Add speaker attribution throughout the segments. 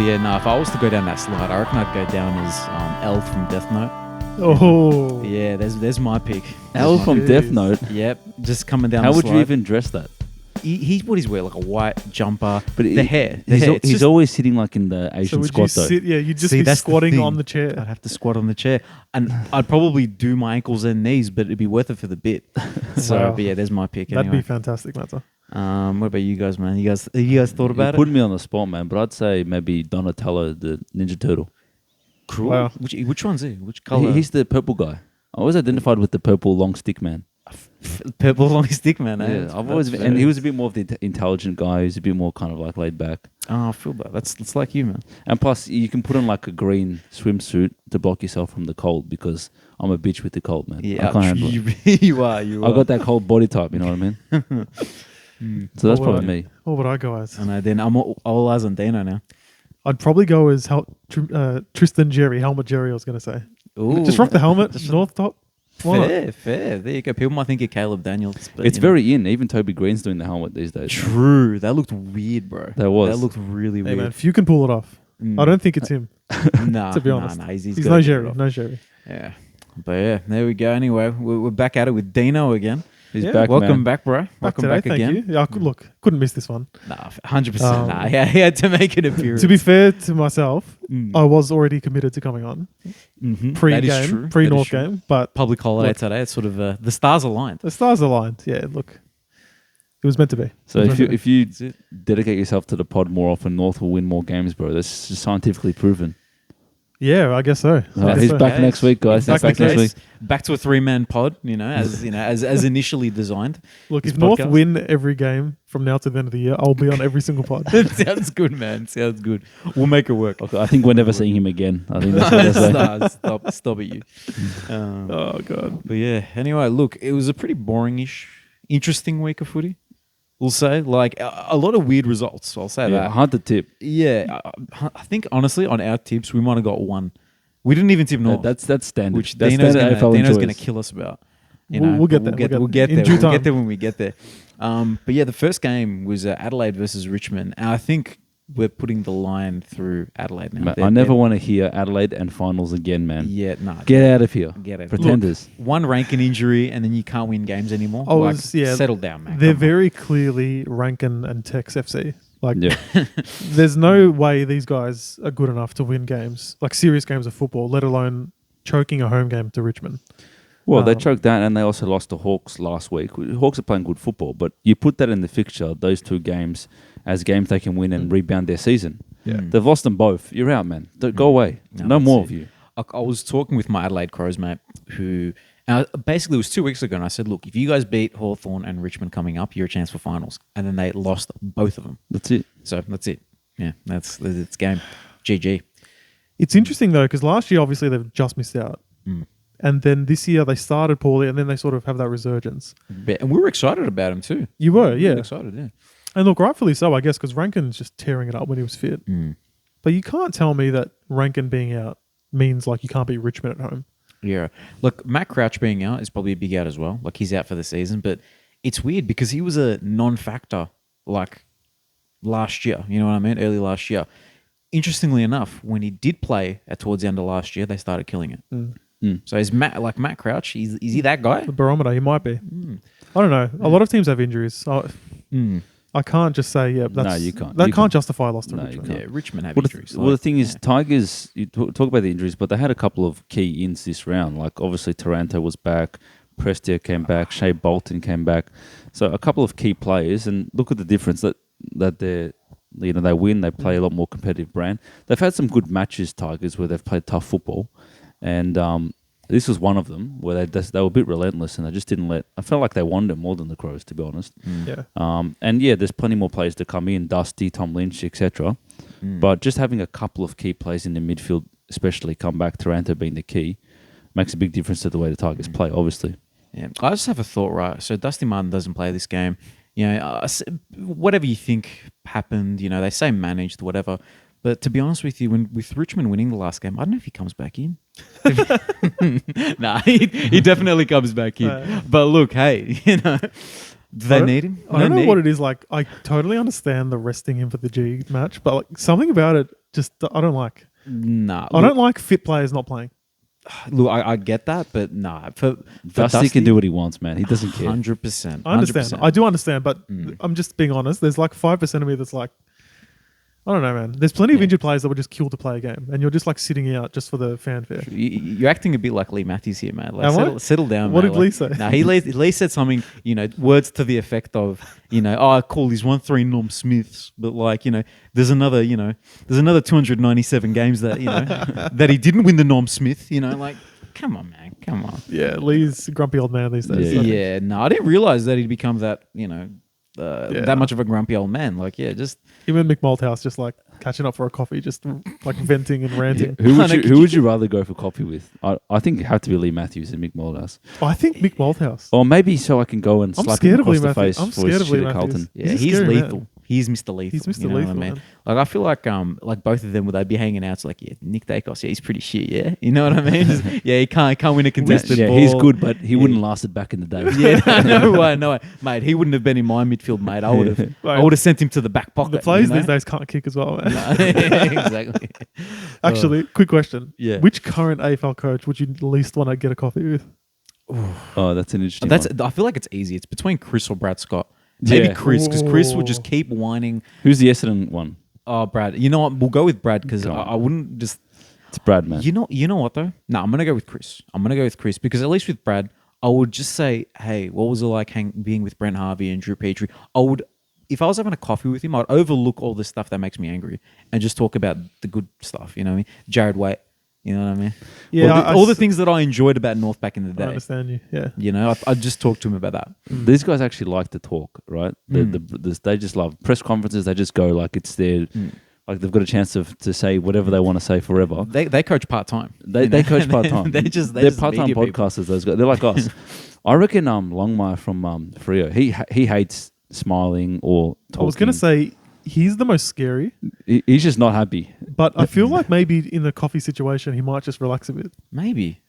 Speaker 1: But yeah, no, if I was to go down that slide, I reckon I'd go down as L from Death Note.
Speaker 2: Oh.
Speaker 1: Yeah, there's my pick.
Speaker 3: L from Death Note.
Speaker 1: Yep, just coming down
Speaker 3: How
Speaker 1: the
Speaker 3: would
Speaker 1: slide.
Speaker 3: you even dress that?
Speaker 1: He's what he's wearing, like a white jumper.
Speaker 3: But
Speaker 1: the hair.
Speaker 3: He's always sitting like in the Asian
Speaker 2: So would
Speaker 3: squat
Speaker 2: you
Speaker 3: though.
Speaker 2: sit? Yeah, you'd just
Speaker 1: See,
Speaker 2: be
Speaker 1: that's the
Speaker 2: squatting
Speaker 1: thing.
Speaker 2: on the chair.
Speaker 1: I'd have to squat on the chair, and I'd probably do my ankles and knees, but it'd be worth it for the bit. So,
Speaker 2: Wow.
Speaker 1: but yeah, there's my pick.
Speaker 2: That'd
Speaker 1: Anyway.
Speaker 2: be fantastic, Matter.
Speaker 1: What about you guys, man? You guys thought about
Speaker 3: You're putting
Speaker 1: it?
Speaker 3: me on the spot, man. But I'd say maybe Donatello, the Ninja Turtle.
Speaker 1: Cool.
Speaker 2: Wow.
Speaker 1: Which one's he? Which color?
Speaker 3: He's the purple guy. I always identified with the purple long stick man.
Speaker 1: purple long stick, man. Eh?
Speaker 3: Yeah, I've always been, and he was a bit more of the intelligent guy. He's a bit more kind of like laid back.
Speaker 1: Oh, I feel that. That's like you, man.
Speaker 3: And plus, you can put on like a green swimsuit to block yourself from the cold because I'm a bitch with the cold, man.
Speaker 1: Yeah,
Speaker 3: I can't handle it.
Speaker 1: you are.
Speaker 3: I got that cold body type, you know what I mean? So that's probably me.
Speaker 2: What would I go as?
Speaker 1: I know. Then I'm all eyes on Dino now.
Speaker 2: I'd probably go as Tristan Jerry, Helmet Jerry, I was going to say.
Speaker 1: Ooh,
Speaker 2: Just rock the helmet, North top. Why not?
Speaker 1: Fair. There you go. People might think you're Caleb Daniels. But,
Speaker 3: It's
Speaker 1: you know.
Speaker 3: very in. Even Toby Green's doing the helmet these days.
Speaker 1: True. That looked weird, bro.
Speaker 3: That was.
Speaker 1: That looked really
Speaker 2: Hey,
Speaker 1: weird.
Speaker 2: man, if you can pull it off.
Speaker 1: Mm.
Speaker 2: I don't think it's him,
Speaker 1: Nah,
Speaker 2: to be honest.
Speaker 1: Nah,
Speaker 2: He's
Speaker 1: gotta
Speaker 2: no
Speaker 1: get it
Speaker 2: Jerry.
Speaker 1: off.
Speaker 2: No Jerry.
Speaker 1: Yeah. But yeah, there we go. Anyway, we're back at it with Dino again.
Speaker 3: He's
Speaker 2: Yeah.
Speaker 3: back,
Speaker 1: Welcome
Speaker 3: man.
Speaker 1: back, bro. Welcome
Speaker 2: today,
Speaker 1: back
Speaker 2: thank
Speaker 1: again.
Speaker 2: you. Yeah, couldn't miss this one.
Speaker 1: Nah, 100%.
Speaker 2: Um,
Speaker 1: Nah, he had to make an appearance.
Speaker 2: To be fair to myself,
Speaker 1: Mm.
Speaker 2: I was already committed to coming on
Speaker 1: Mhm. That is
Speaker 2: pre-game,
Speaker 1: true. That is
Speaker 2: pre-North
Speaker 1: true.
Speaker 2: game, but
Speaker 1: Public holiday
Speaker 2: Look.
Speaker 1: today. It's sort of the stars aligned.
Speaker 2: the stars aligned. Yeah, look, it was meant to be.
Speaker 3: So
Speaker 2: It was
Speaker 3: if
Speaker 2: meant
Speaker 3: you
Speaker 2: to be.
Speaker 3: if you dedicate yourself to the pod more often, North will win more games, bro. That's just scientifically proven.
Speaker 2: Yeah, I guess so. I guess
Speaker 3: He's
Speaker 2: so.
Speaker 3: back
Speaker 1: Okay.
Speaker 3: next week, guys.
Speaker 1: If that's
Speaker 3: He's back
Speaker 1: the
Speaker 3: next
Speaker 1: case,
Speaker 3: week.
Speaker 1: back to a 3-man pod, as initially designed.
Speaker 2: Look,
Speaker 1: this
Speaker 2: if North
Speaker 1: podcast.
Speaker 2: win every game from now to the end of the year, I'll be on every single pod.
Speaker 1: It sounds good, man. Sounds good. We'll make it work.
Speaker 3: Okay, I think we're never seeing him again. I think that's what they say.
Speaker 1: Nah, stop it, you.
Speaker 2: Oh god.
Speaker 1: But yeah, anyway, look, it was a pretty boring-ish, interesting week of footy. We'll say, like, a lot of weird results. I'll say
Speaker 3: Yeah,
Speaker 1: that.
Speaker 3: hard to tip.
Speaker 1: Yeah, I think, honestly, on our tips, we might have got one. We didn't even tip North.
Speaker 3: That's standard.
Speaker 1: which
Speaker 3: that's
Speaker 1: Dino's
Speaker 3: standard AFL
Speaker 1: going
Speaker 3: enjoys.
Speaker 1: to kill us about.
Speaker 2: We'll get there.
Speaker 1: We'll get
Speaker 2: In
Speaker 1: there.
Speaker 2: due
Speaker 1: We'll
Speaker 2: time.
Speaker 1: get there when we get there. But yeah, the first game was Adelaide versus Richmond. And I think we're putting the line through Adelaide now.
Speaker 3: I never want to hear Adelaide and finals again, man.
Speaker 1: Yeah, nah.
Speaker 3: Get out of here.
Speaker 1: Get it.
Speaker 3: Pretenders.
Speaker 1: One Rankin injury and then you can't win games anymore. Settle down, man.
Speaker 2: They're
Speaker 1: Come on.
Speaker 2: very clearly Rankin and Tex FC. Like,
Speaker 3: Yeah.
Speaker 2: there's no way these guys are good enough to win games, like serious games of football, let alone choking a home game to Richmond.
Speaker 3: Well, they choked down and they also lost to Hawks last week. Hawks are playing good football, but you put that in the fixture, those two games, as games they can win and rebound their season.
Speaker 2: Yeah.
Speaker 3: They've lost them both. You're out, man. Go away. No
Speaker 1: that's
Speaker 3: more
Speaker 1: it.
Speaker 3: of you.
Speaker 1: I was talking with my Adelaide Crows mate who basically it was 2 weeks ago and I said, look, if you guys beat Hawthorn and Richmond coming up, you're a chance for finals. And then they lost both of them.
Speaker 3: That's it.
Speaker 1: So that's it. Yeah, that's game. GG.
Speaker 2: It's interesting though, because last year obviously they've just missed out, and then this year they started poorly, and then they sort of have that resurgence.
Speaker 1: And we were excited about him too.
Speaker 2: You were,
Speaker 1: We
Speaker 2: yeah,
Speaker 1: were excited, yeah.
Speaker 2: and look, rightfully so, I guess, because Rankin's just tearing it up when he was fit. But you can't tell me that Rankin being out means like you can't beat Richmond at home.
Speaker 1: Yeah. Look, Matt Crouch being out is probably a big out as well. Like he's out for the season, but it's weird because he was a non-factor like last year. You know what I mean? Early last year. Interestingly enough, when he did play towards the end of last year, they started killing it. So is Matt Crouch? Is he that guy?
Speaker 2: The barometer, he might be. I don't know. A lot of teams have injuries. I can't just say, yeah, that's,
Speaker 3: No, you can't.
Speaker 2: That
Speaker 3: You
Speaker 2: can't
Speaker 3: can't.
Speaker 2: justify a loss to
Speaker 3: No, you
Speaker 2: Richmond.
Speaker 3: can't.
Speaker 1: Yeah, Richmond have
Speaker 3: Well,
Speaker 1: injuries.
Speaker 3: the thing is, Tigers, you talk about the injuries, but they had a couple of key ins this round. Like, obviously, Taranto was back, Prestia came back, Shea Bolton came back. So, a couple of key players, and look at the difference that they win, they play a lot more competitive brand. They've had some good matches, Tigers, where they've played tough football. And this was one of them where they were a bit relentless and they just didn't let... I felt like they wanted it more than the Crows, to be honest.
Speaker 2: Yeah.
Speaker 3: And yeah, there's plenty more players to come in, Dusty, Tom Lynch, etc. But just having a couple of key players in the midfield, especially come back, Taranto being the key, makes a big difference to the way the Tigers play, obviously.
Speaker 1: Yeah, I just have a thought, right? So Dusty Martin doesn't play this game. You know, whatever you think happened, you know, they say managed, whatever. But to be honest with you, with Richmond winning the last game, I don't know if he comes back in. Nah, he definitely comes back in. But look, hey, you know, Do they need him?
Speaker 2: I don't know what it is. Like, I totally understand the resting him for the G match, but like something about it just I don't like.
Speaker 1: Nah.
Speaker 2: I don't like fit players not playing.
Speaker 1: Look, I get that, but nah. For
Speaker 3: Dusty can do what he wants, man. He doesn't care.
Speaker 1: 100%.
Speaker 2: I understand. I do understand, but
Speaker 1: Mm.
Speaker 2: I'm just being honest. There's like 5% of me that's like, I don't know, man. There's plenty of injured players that would just kill to play a game, and you're just like sitting out just for the fanfare.
Speaker 1: You're acting a bit like Lee Matthews here, man. Like,
Speaker 2: Am I?
Speaker 1: settle down.
Speaker 2: What
Speaker 1: mate.
Speaker 2: did Lee say?
Speaker 1: Nah, Lee said something, words to the effect of, I call these 1-3 Norm Smiths, but like, there's another 297 games that, that he didn't win the Norm Smith, like, come on, man, come on.
Speaker 2: Yeah, Lee's a grumpy old man these days.
Speaker 1: Yeah, no, I didn't realize that he'd become that, that much of a grumpy old man. Like, yeah, just
Speaker 2: Him and Mick Malthouse just like catching up for a coffee, just like venting and ranting.
Speaker 3: Who would you rather go for coffee with? I think it had to be Lee Matthews and Mick Moldhouse.
Speaker 2: I think Mick Malthouse.
Speaker 3: Or maybe so I can go and
Speaker 2: I'm
Speaker 3: slap
Speaker 2: scared
Speaker 3: him
Speaker 2: of Lee
Speaker 3: across the
Speaker 2: Matthews.
Speaker 3: face
Speaker 2: I'm
Speaker 3: for
Speaker 2: scared
Speaker 3: his
Speaker 2: of Lee
Speaker 3: shit at
Speaker 2: Matthews.
Speaker 3: Carlton.
Speaker 1: yeah,
Speaker 2: He's a
Speaker 1: he's
Speaker 2: scary
Speaker 1: lethal.
Speaker 2: man.
Speaker 1: He's Mr. Lethal.
Speaker 2: He's Mr.
Speaker 1: You know what
Speaker 2: Lethal,
Speaker 1: I mean?
Speaker 2: man.
Speaker 1: Like, I feel like both of them would they be hanging out? It's like, yeah, Nick Dacos, yeah, he's pretty shit, yeah. You know what I mean? Just, yeah, he can't win a contested
Speaker 3: Yeah,
Speaker 1: ball.
Speaker 3: he's good, but he wouldn't last it back in the day.
Speaker 1: Yeah, no way, mate. He wouldn't have been in my midfield, mate. I would have sent him to the back pocket.
Speaker 2: The players
Speaker 1: you know?
Speaker 2: these days can't kick as well, man.
Speaker 1: No, exactly.
Speaker 2: Actually, quick question.
Speaker 1: Yeah.
Speaker 2: Which current AFL coach would you least want to get a coffee with?
Speaker 3: Oh, that's an interesting one.
Speaker 1: I feel like it's easy. It's between Chris or Brad Scott. Maybe
Speaker 3: Yeah.
Speaker 1: Chris, because Chris would just keep whining.
Speaker 3: Who's the Essendon one?
Speaker 1: Oh, Brad. You know what? We'll go with Brad because
Speaker 3: Go on.
Speaker 1: I wouldn't just.
Speaker 3: It's Brad, man.
Speaker 1: You know what though? No, I'm gonna go with Chris. Because at least with Brad, I would just say, hey, what was it like being with Brent Harvey and Drew Petrie? If I was having a coffee with him, I'd overlook all the stuff that makes me angry and just talk about the good stuff. You know what I mean? Jared Waite. You know what I mean?
Speaker 2: Yeah,
Speaker 1: all the things that I enjoyed about North back in the
Speaker 2: I
Speaker 1: day.
Speaker 2: understand you. Yeah.
Speaker 1: You know, I'd just talk to him about that.
Speaker 3: These guys actually like to talk, right? They just love press conferences. They just go like it's their, like they've got a chance to say whatever they want to say forever.
Speaker 1: They coach part time.
Speaker 3: They coach part time.
Speaker 1: They're
Speaker 3: They're part time
Speaker 1: media people.
Speaker 3: podcasters. Those guys, they're like us. I reckon Longmire from Freo. He hates smiling or talking.
Speaker 2: I was going to say he's the most scary,
Speaker 3: He's just not happy.
Speaker 2: but I feel like maybe in the coffee situation he might just relax a bit.
Speaker 1: Maybe.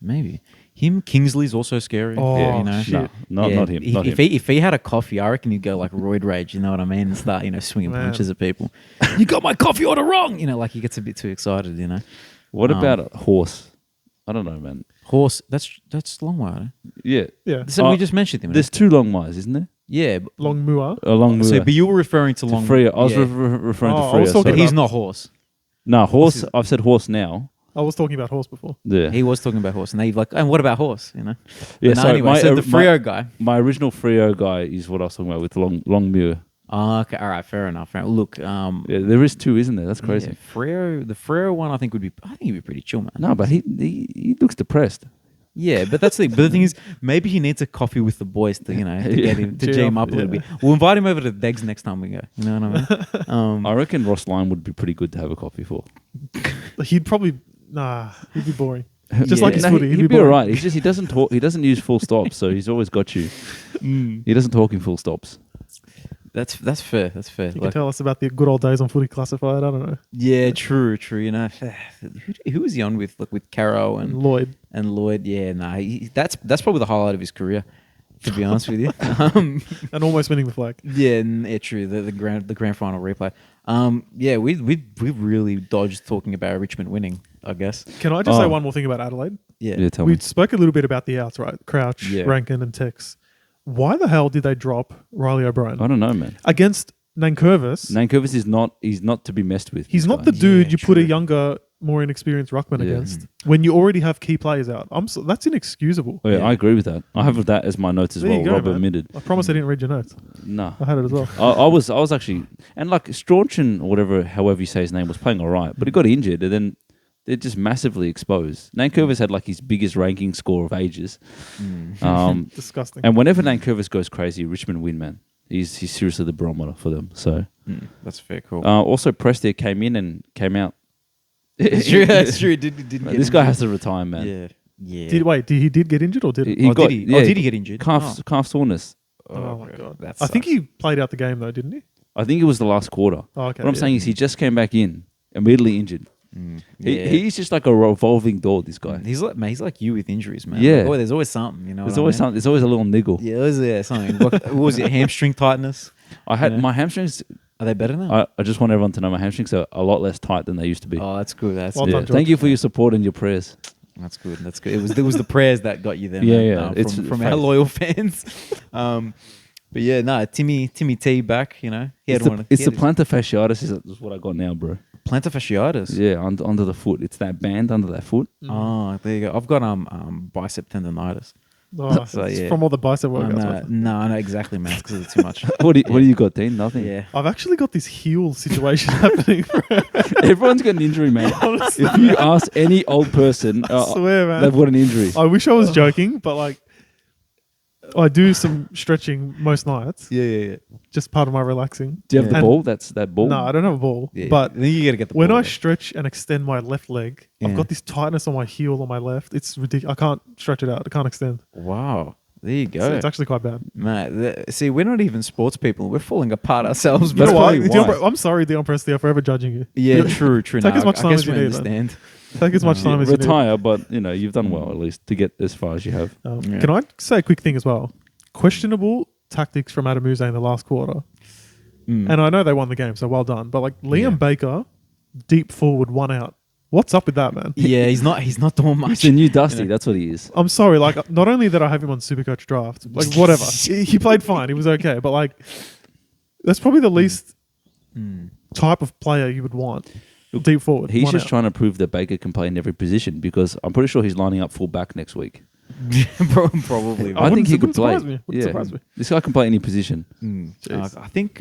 Speaker 1: Him, Kingsley's also scary.
Speaker 2: Oh,
Speaker 1: you know?
Speaker 2: shit.
Speaker 3: No, not him. Not him.
Speaker 1: If he had a coffee, I reckon he'd go like roid rage. You know what I mean? And start swinging
Speaker 2: Man.
Speaker 1: punches at people. You got my coffee order wrong. Like he gets a bit too excited. You know.
Speaker 3: What about a horse? I don't know, man.
Speaker 1: Horse. That's long way.
Speaker 3: Yeah.
Speaker 2: Yeah.
Speaker 1: So we just mentioned him.
Speaker 3: There's two Longmires, isn't there?
Speaker 1: Yeah.
Speaker 2: Long Mua.
Speaker 3: Longmire.
Speaker 1: But you were referring to long.
Speaker 3: Freo. I was
Speaker 1: yeah.
Speaker 3: referring to
Speaker 2: Oh, I
Speaker 3: Freo.
Speaker 2: was talking
Speaker 1: But
Speaker 3: sorry.
Speaker 1: he's not horse.
Speaker 3: No, horse. I've said horse now.
Speaker 2: I was talking about horse before.
Speaker 3: Yeah.
Speaker 1: He was talking about horse, and they've like, and what about horse?
Speaker 3: Yeah,
Speaker 1: But no,
Speaker 3: so
Speaker 1: anyway, so the Freo guy.
Speaker 3: My original Freo guy is what I was talking about with Longmire.
Speaker 1: Oh, okay, all right, fair enough. Look,
Speaker 3: Yeah, there is two, isn't there? That's crazy.
Speaker 1: Yeah, the Freo one, I think he'd be pretty chill, man.
Speaker 3: No, but he looks depressed.
Speaker 1: Yeah, but that's the but the thing is, maybe he needs a coffee with the boys to get him to G him up a little bit. We'll invite him over to Degs next time we go. You know what I mean?
Speaker 3: I reckon Ross Lyon would be pretty good to have a coffee for.
Speaker 2: He'd probably he'd be boring. Just like his
Speaker 3: No,
Speaker 2: footy.
Speaker 3: he'd be
Speaker 2: boring.
Speaker 3: alright. He's just he doesn't talk. He doesn't use full stops, so he's always got you. He doesn't talk in full stops.
Speaker 1: That's fair. That's fair.
Speaker 2: You can tell us about the good old days on Footy Classified. I don't know.
Speaker 1: Yeah, true. You know, who was he on with? Like with Caro
Speaker 2: And Lloyd.
Speaker 1: and Lloyd. Yeah, that's probably the highlight of his career. To be honest with you.
Speaker 2: And almost winning the flag.
Speaker 1: Yeah, true. The grand final replay. Yeah, we really dodged talking about Richmond winning, I guess.
Speaker 2: Can I just say one more thing about Adelaide?
Speaker 1: Yeah.
Speaker 3: Tell
Speaker 2: We
Speaker 3: me.
Speaker 2: spoke a little bit about the outs, right? Crouch,
Speaker 1: Yeah.
Speaker 2: Rankin, and Tex. Why the hell did they drop Riley O'Brien
Speaker 3: I don't know, man.
Speaker 2: against Nankervis?
Speaker 3: Nankervis he's not to be messed with.
Speaker 2: He's
Speaker 3: this
Speaker 2: not
Speaker 3: guy.
Speaker 2: the dude
Speaker 1: Yeah,
Speaker 2: you put a
Speaker 1: true.
Speaker 2: younger, more inexperienced ruckman
Speaker 3: Yeah.
Speaker 2: against when you already have key players out. That's inexcusable.
Speaker 3: Oh, yeah,
Speaker 1: Yeah.
Speaker 3: I agree with that. I have that as my notes as
Speaker 2: There
Speaker 3: well.
Speaker 2: you go,
Speaker 3: Rob
Speaker 2: man.
Speaker 3: admitted.
Speaker 2: I promise I didn't read your notes.
Speaker 3: No.
Speaker 2: I had it as well.
Speaker 3: I was actually, and like Strauchan or whatever, however you say his name, was playing all right, but he got injured and then they're just massively exposed. Nankervis had like his biggest ranking score of ages.
Speaker 2: Disgusting.
Speaker 3: And whenever Nankervis goes crazy, Richmond win, man. He's seriously the barometer for them. So
Speaker 1: That's fair. Cool.
Speaker 3: also Prestia came in and came out.
Speaker 1: That's true. That's true. Didn't get
Speaker 3: This guy
Speaker 1: injured.
Speaker 3: has to retire, man.
Speaker 1: Yeah.
Speaker 2: Did he get injured or did he?
Speaker 3: He got,
Speaker 1: did he?
Speaker 3: yeah,
Speaker 1: Did he get injured?
Speaker 3: calf soreness.
Speaker 2: Oh my god!
Speaker 1: That
Speaker 2: I think
Speaker 1: sucks.
Speaker 2: he played out the game though, didn't he?
Speaker 3: I think it was the last quarter.
Speaker 2: Oh, okay.
Speaker 3: What I'm saying is he just came back in, immediately injured.
Speaker 1: Yeah.
Speaker 3: He's just like a revolving door. This guy.
Speaker 1: He's like you with injuries, man.
Speaker 3: Yeah.
Speaker 1: Like, there's always something. You know,
Speaker 3: There's
Speaker 1: what I
Speaker 3: always
Speaker 1: mean?
Speaker 3: something. There's always a little niggle.
Speaker 1: Yeah, there's something. What was it? Hamstring tightness.
Speaker 3: I had
Speaker 1: Yeah.
Speaker 3: my hamstrings.
Speaker 1: Are they better now?
Speaker 3: I just want everyone to know my hamstrings are a lot less tight than they used to be.
Speaker 1: Oh, that's good. That's
Speaker 2: Well
Speaker 1: good.
Speaker 2: done,
Speaker 3: yeah.
Speaker 2: George.
Speaker 3: Thank you for your support and your prayers.
Speaker 1: That's good. That's good. It was the prayers that got you there.
Speaker 3: Yeah,
Speaker 1: man.
Speaker 3: yeah.
Speaker 1: No,
Speaker 3: It's
Speaker 1: from
Speaker 3: faith.
Speaker 1: our loyal fans. But yeah, no, Timmy T back. You know, he had
Speaker 3: It's the plantar fasciitis is what I got now, bro.
Speaker 1: plantar fasciitis.
Speaker 3: Yeah, under the foot. It's that band under that foot.
Speaker 1: Oh, there you go. I've got bicep tendonitis.
Speaker 2: Oh,
Speaker 1: So,
Speaker 2: it's
Speaker 1: yeah.
Speaker 2: from all the bicep
Speaker 1: Oh,
Speaker 2: workouts.
Speaker 1: no, exactly, man. It's because it's too much.
Speaker 3: What do you got, Dean? Nothing.
Speaker 1: Yeah.
Speaker 2: I've actually got this heel situation happening.
Speaker 3: Everyone's got an injury, man.
Speaker 2: Honestly.
Speaker 3: If you ask any old person,
Speaker 2: I swear, man.
Speaker 3: they've got an injury.
Speaker 2: I wish I was joking, but like, I do some stretching most nights.
Speaker 1: Yeah.
Speaker 2: Just part of my relaxing.
Speaker 3: Do you have the
Speaker 2: And-
Speaker 3: ball? That's that ball.
Speaker 2: No, I don't have a ball.
Speaker 1: Yeah.
Speaker 2: But
Speaker 1: then you gotta get the
Speaker 2: when
Speaker 1: ball
Speaker 2: I
Speaker 1: there.
Speaker 2: stretch and extend my left leg,
Speaker 1: Yeah.
Speaker 2: I've got this tightness on my heel on my left. It's ridiculous. I can't stretch it out. I can't extend.
Speaker 1: Wow. There you
Speaker 2: So
Speaker 1: go.
Speaker 2: it's actually quite bad.
Speaker 1: Man, see, we're not even sports people. We're falling apart ourselves.
Speaker 2: You know
Speaker 3: That's
Speaker 2: what?
Speaker 3: probably why.
Speaker 2: I'm sorry, Dion Prestia, for ever judging you.
Speaker 1: Yeah, true.
Speaker 2: Take
Speaker 1: No,
Speaker 2: as much
Speaker 1: I
Speaker 2: time
Speaker 1: guess
Speaker 2: as you
Speaker 1: we
Speaker 2: need,
Speaker 1: understand.
Speaker 2: Take as much
Speaker 3: Yeah,
Speaker 2: time as you need.
Speaker 3: retire, but you've done well at least to get as far as you have.
Speaker 1: Yeah.
Speaker 2: Can I say a quick thing as well? Questionable tactics from Adam Muse in the last quarter. And I know they won the game, so well done. But like Liam
Speaker 1: Yeah.
Speaker 2: Baker, deep forward, 1 out. What's up with that, man?
Speaker 1: Yeah, he's not doing much.
Speaker 3: It's a new Dusty. That's what he is.
Speaker 2: I'm sorry, like not only that I have him on Supercoach draft, like whatever. He played fine, he was okay, but like that's probably the least type of player you would want. Deep forward.
Speaker 3: He's
Speaker 2: 1
Speaker 3: just
Speaker 2: out.
Speaker 3: trying to prove that Baker can play in every position because I'm pretty sure he's lining up full back next week.
Speaker 1: Probably.
Speaker 2: I
Speaker 3: I think he
Speaker 2: wouldn't
Speaker 3: could play.
Speaker 2: surprise me. Wouldn't surprise me.
Speaker 3: This guy can play any position.
Speaker 2: Jeez.
Speaker 1: I think